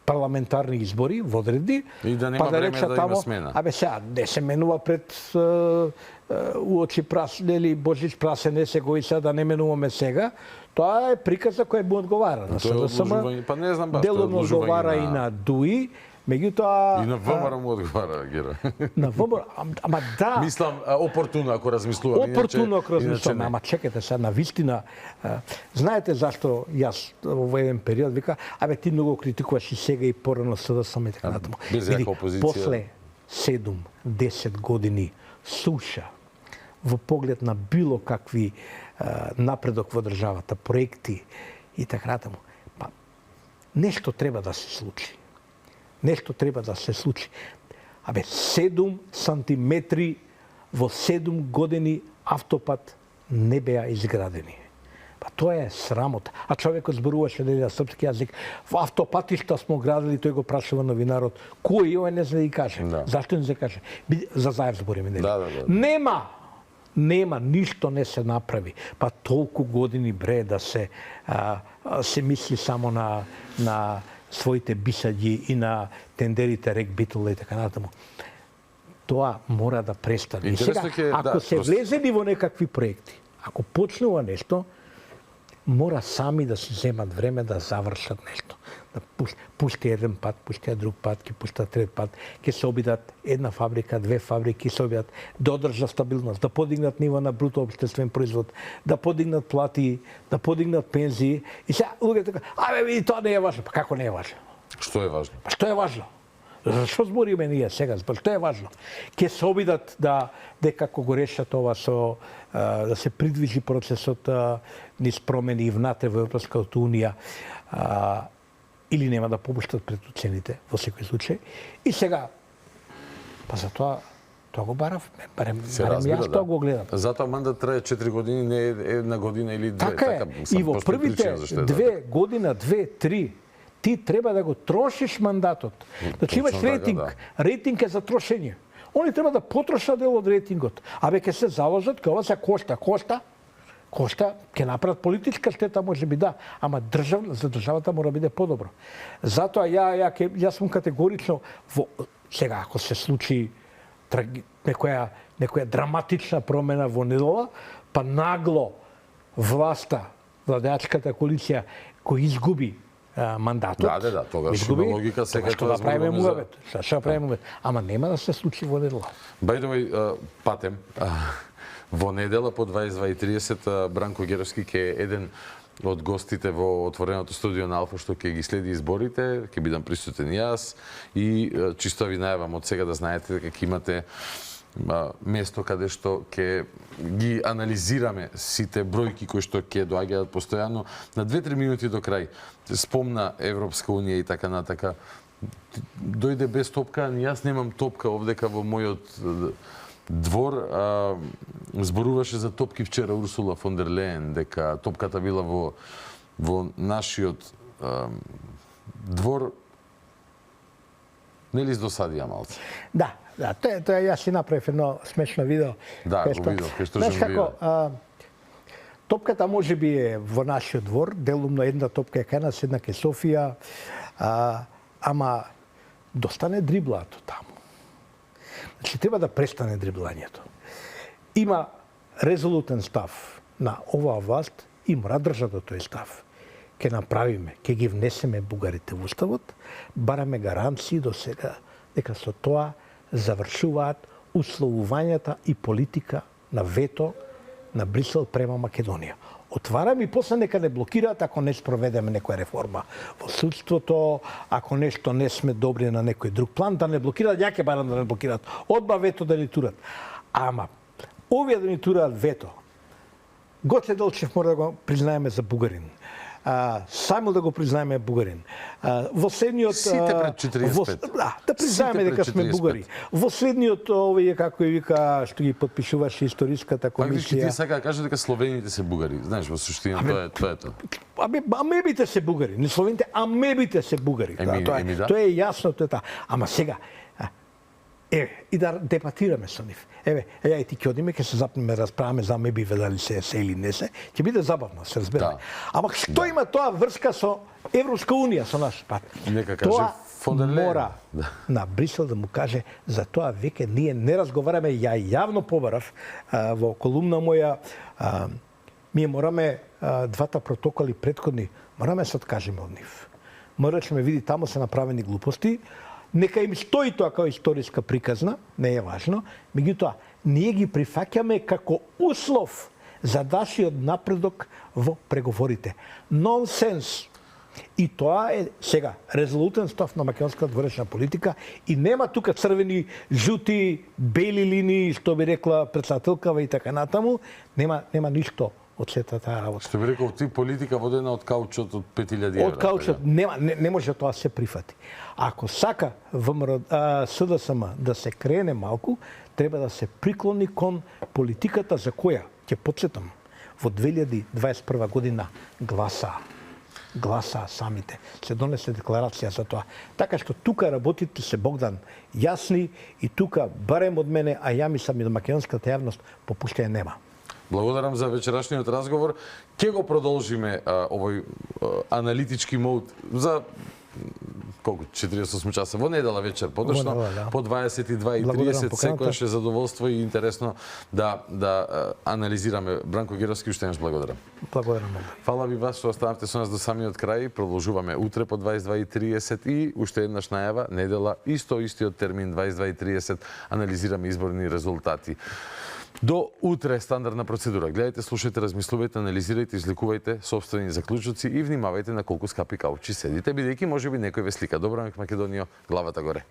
парламентарни избори во одредби, и да нема време да има смена. Абе сега не се менува пред уочи праснели Божич прасен не се го и сега да не менуваме сега. Тоа е приказа која му одговара на СДСМ. Па не знам баш, делно одговара и на ДУИ, меѓутоа и на ВМРО му одговара, Гера. На ВМРО, ама да. Мислам опортуно ако размислувам. Опортуно ако размислувам, ама чекате сега на вистина. Знаете зашто јас во еден период вика, абе ти многу критикуваш и сега и порано СДСМ и така натаму. Без јака опозиција. После 7-10 години суша во поглед на било какви напредок во државата, проекти и така натаму. Па нешто треба да се случи. Нешто треба да се случи. Абе 7 сантиметри во 7 години автопат не беа изградени. Па тоа е срамота. А човекот зборуваше на српски јазик. Во автопатишта смо градили, тој го прашува новинарот. Кој е, не знае да каже. Да. Зашто не се каже? За Заев збориме, нели? Да. Нема, ништо не се направи. Па толку години бре да се мисли само на своите бисаѓи и на тендерите Рек Битола и така натаму. Тоа мора да престане. И сега, ако се влезени во некакви проекти, ако почнува нешто, мора сами да си земат време да завршат нешто. Да пушти еден пат, пушти друг пат, ќе пуштат трет пат, ќе се обидат една фабрика, две фабрики, се обидат да одржат стабилност, да подигнат ниво на бруто општествен производ, да подигнат плати, да подигнат пензии. И сега луѓето кажат, абе види тоа не е важно. Па како не е важно? Што е важно? Па што е важно? Зашто збориме ние сега? Што е важно? Ќе се обидат дека како го решат ова со да се придвижи процесот низ промени и внатре во Европската унија или нема да попуштат пред цените во секој случај. И сега па за тоа го баравме, барем јас тоа го гледам. Затоа мандат трае 4 години, не една година или две. Така е. И во првите 2 година, 2-3 ти треба да го трошиш мандатот. Значи имаш рейтинг. Рейтинг е за трошење. Они треба да потрошат дел од рейтингот. Абе ќе се заложат, кога се кошта, ќе направат политичка штета, може би да, ама за државата мора биде подобро. Затоа јас сум категорично сега ако се случи некоја драматична промена во недела, па нагло владеачката коалиција кој изгуби мандатот. Да, тогаш има логика сега тоа правиме муабет. Што правиме муабет? Ама нема да се случи во недела. By the way, патем. Во недела по 22:30 Бранко Геровски ќе е еден од гостите во отвореното студио на Алфа што ќе ги следи изборите, ќе бидам присутен јас и чисто ви најавам од сега да знаете дека ќе имате место каде што ќе ги анализираме сите бројки кои што ќе доаѓаат постојано на 2-3 минути до крај. Спомна Европска унија и така натака. Дојде без топка, јас немам топка овдека во мојот двор. Зборуваше за топки вчера Урсула фон дер Леен, дека топката била во нашиот двор. Нели издосадија малце? Да, Да, тоа јас си направив едно смешно видео. Да, кај го што- видов, кај што Знаеш жонглира. како, топката може би е во нашиот двор, делумно една топка е кај нас, една кај Софија, ама достане дриблаато таму. Значи, треба да престане дриблањето. Има резолутен став на оваа власт и мора држа до тој став. Ке направиме, ке ги внесеме бугарите во уставот, бараме гаранции до сега дека со тоа завршуваат условувањата и политика на вето на Брисел према Македонија. Отвараме и после нека не блокираат ако не спроведеме некоја реформа во судството, ако нешто не сме добри на некој друг план, да не блокираат, ја ќе барам да не блокираат. Одба вето да ни турат. Ама, овие да ни тураат вето, Гоце Делчев мора да го признаеме за бугарин. Само да го признаеме бугарин. Во следниот Сите пред 45. да признаеме Сите дека пред сме 45. бугари. Во следниот овие како и вика што ги потпишуваше историската Фактички комисија. ти сака да кажа дека словените се бугари. Знаеш, во суштина тоа е тоа. Амебите се бугари, не словените, амебите се бугари. Еми, Тоа еми, да. тоа е јасно, тоа е таа. Ама сега, и да дебатираме со нив. Ја и ти ќе одиме, ќе се запнеме, расправаме за амеби дали се или не се. Ќе биде забавно, се разбереме. Да. Ама што има тоа врска со Европска унија, со наш пат? Нека каже Тоа фон дер Лејен. мора на Брисел да му каже за тоа веќе ние не разговараме, ја јавно побарав во колумна моја, ние мораме двата протоколи претходни, мораме се откажеме од нив. Морачме види таму се направени глупости, нека им стои тоа како историска приказна, не е важно, меѓутоа ние ги прифаќаме како услов за нашиот напредок во преговорите. Нонсенс. И тоа е сега резолутен став на македонската дворечна политика и нема тука црвени, жути, бели линии, што би рекла председателкава и така натаму, нема ништо од сета таа работа. Што би рекол ти, политика водена од каучот од 5000 евра. Од каучот не може тоа се прифати. Ако сака СДСМ да се крене малку, треба да се приклони кон политиката за која, ќе потсетам, во 2021 година гласа самите. Се донесе декларација за тоа. Така што тука работите се Богдан јасни и тука барем од мене, а ја мислам и до македонската јавност, попуштање нема. Благодарам за вечерашниот разговор. Ке го продолжиме овој аналитички мод за колку 48 часа во недела вечер подошно да. по 22:30 секојаш е задоволство и интересно да анализираме. Бранко Геровски, уште еднаш благодарам. Благодарам. Фала ви вас што останавте со нас до самиот крај. Продолжуваме утре по 22:30 и уште еднаш најава недела истиот термин 22:30 анализираме изборни резултати. До утре стандардна процедура. Гледајте, слушајте, размислувајте, анализирајте, излекувајте сопствени заклучоци и внимавајте на колку скапи каучи седите, бидејќи можеби некој ве слика. Добро Македонија, главата горе.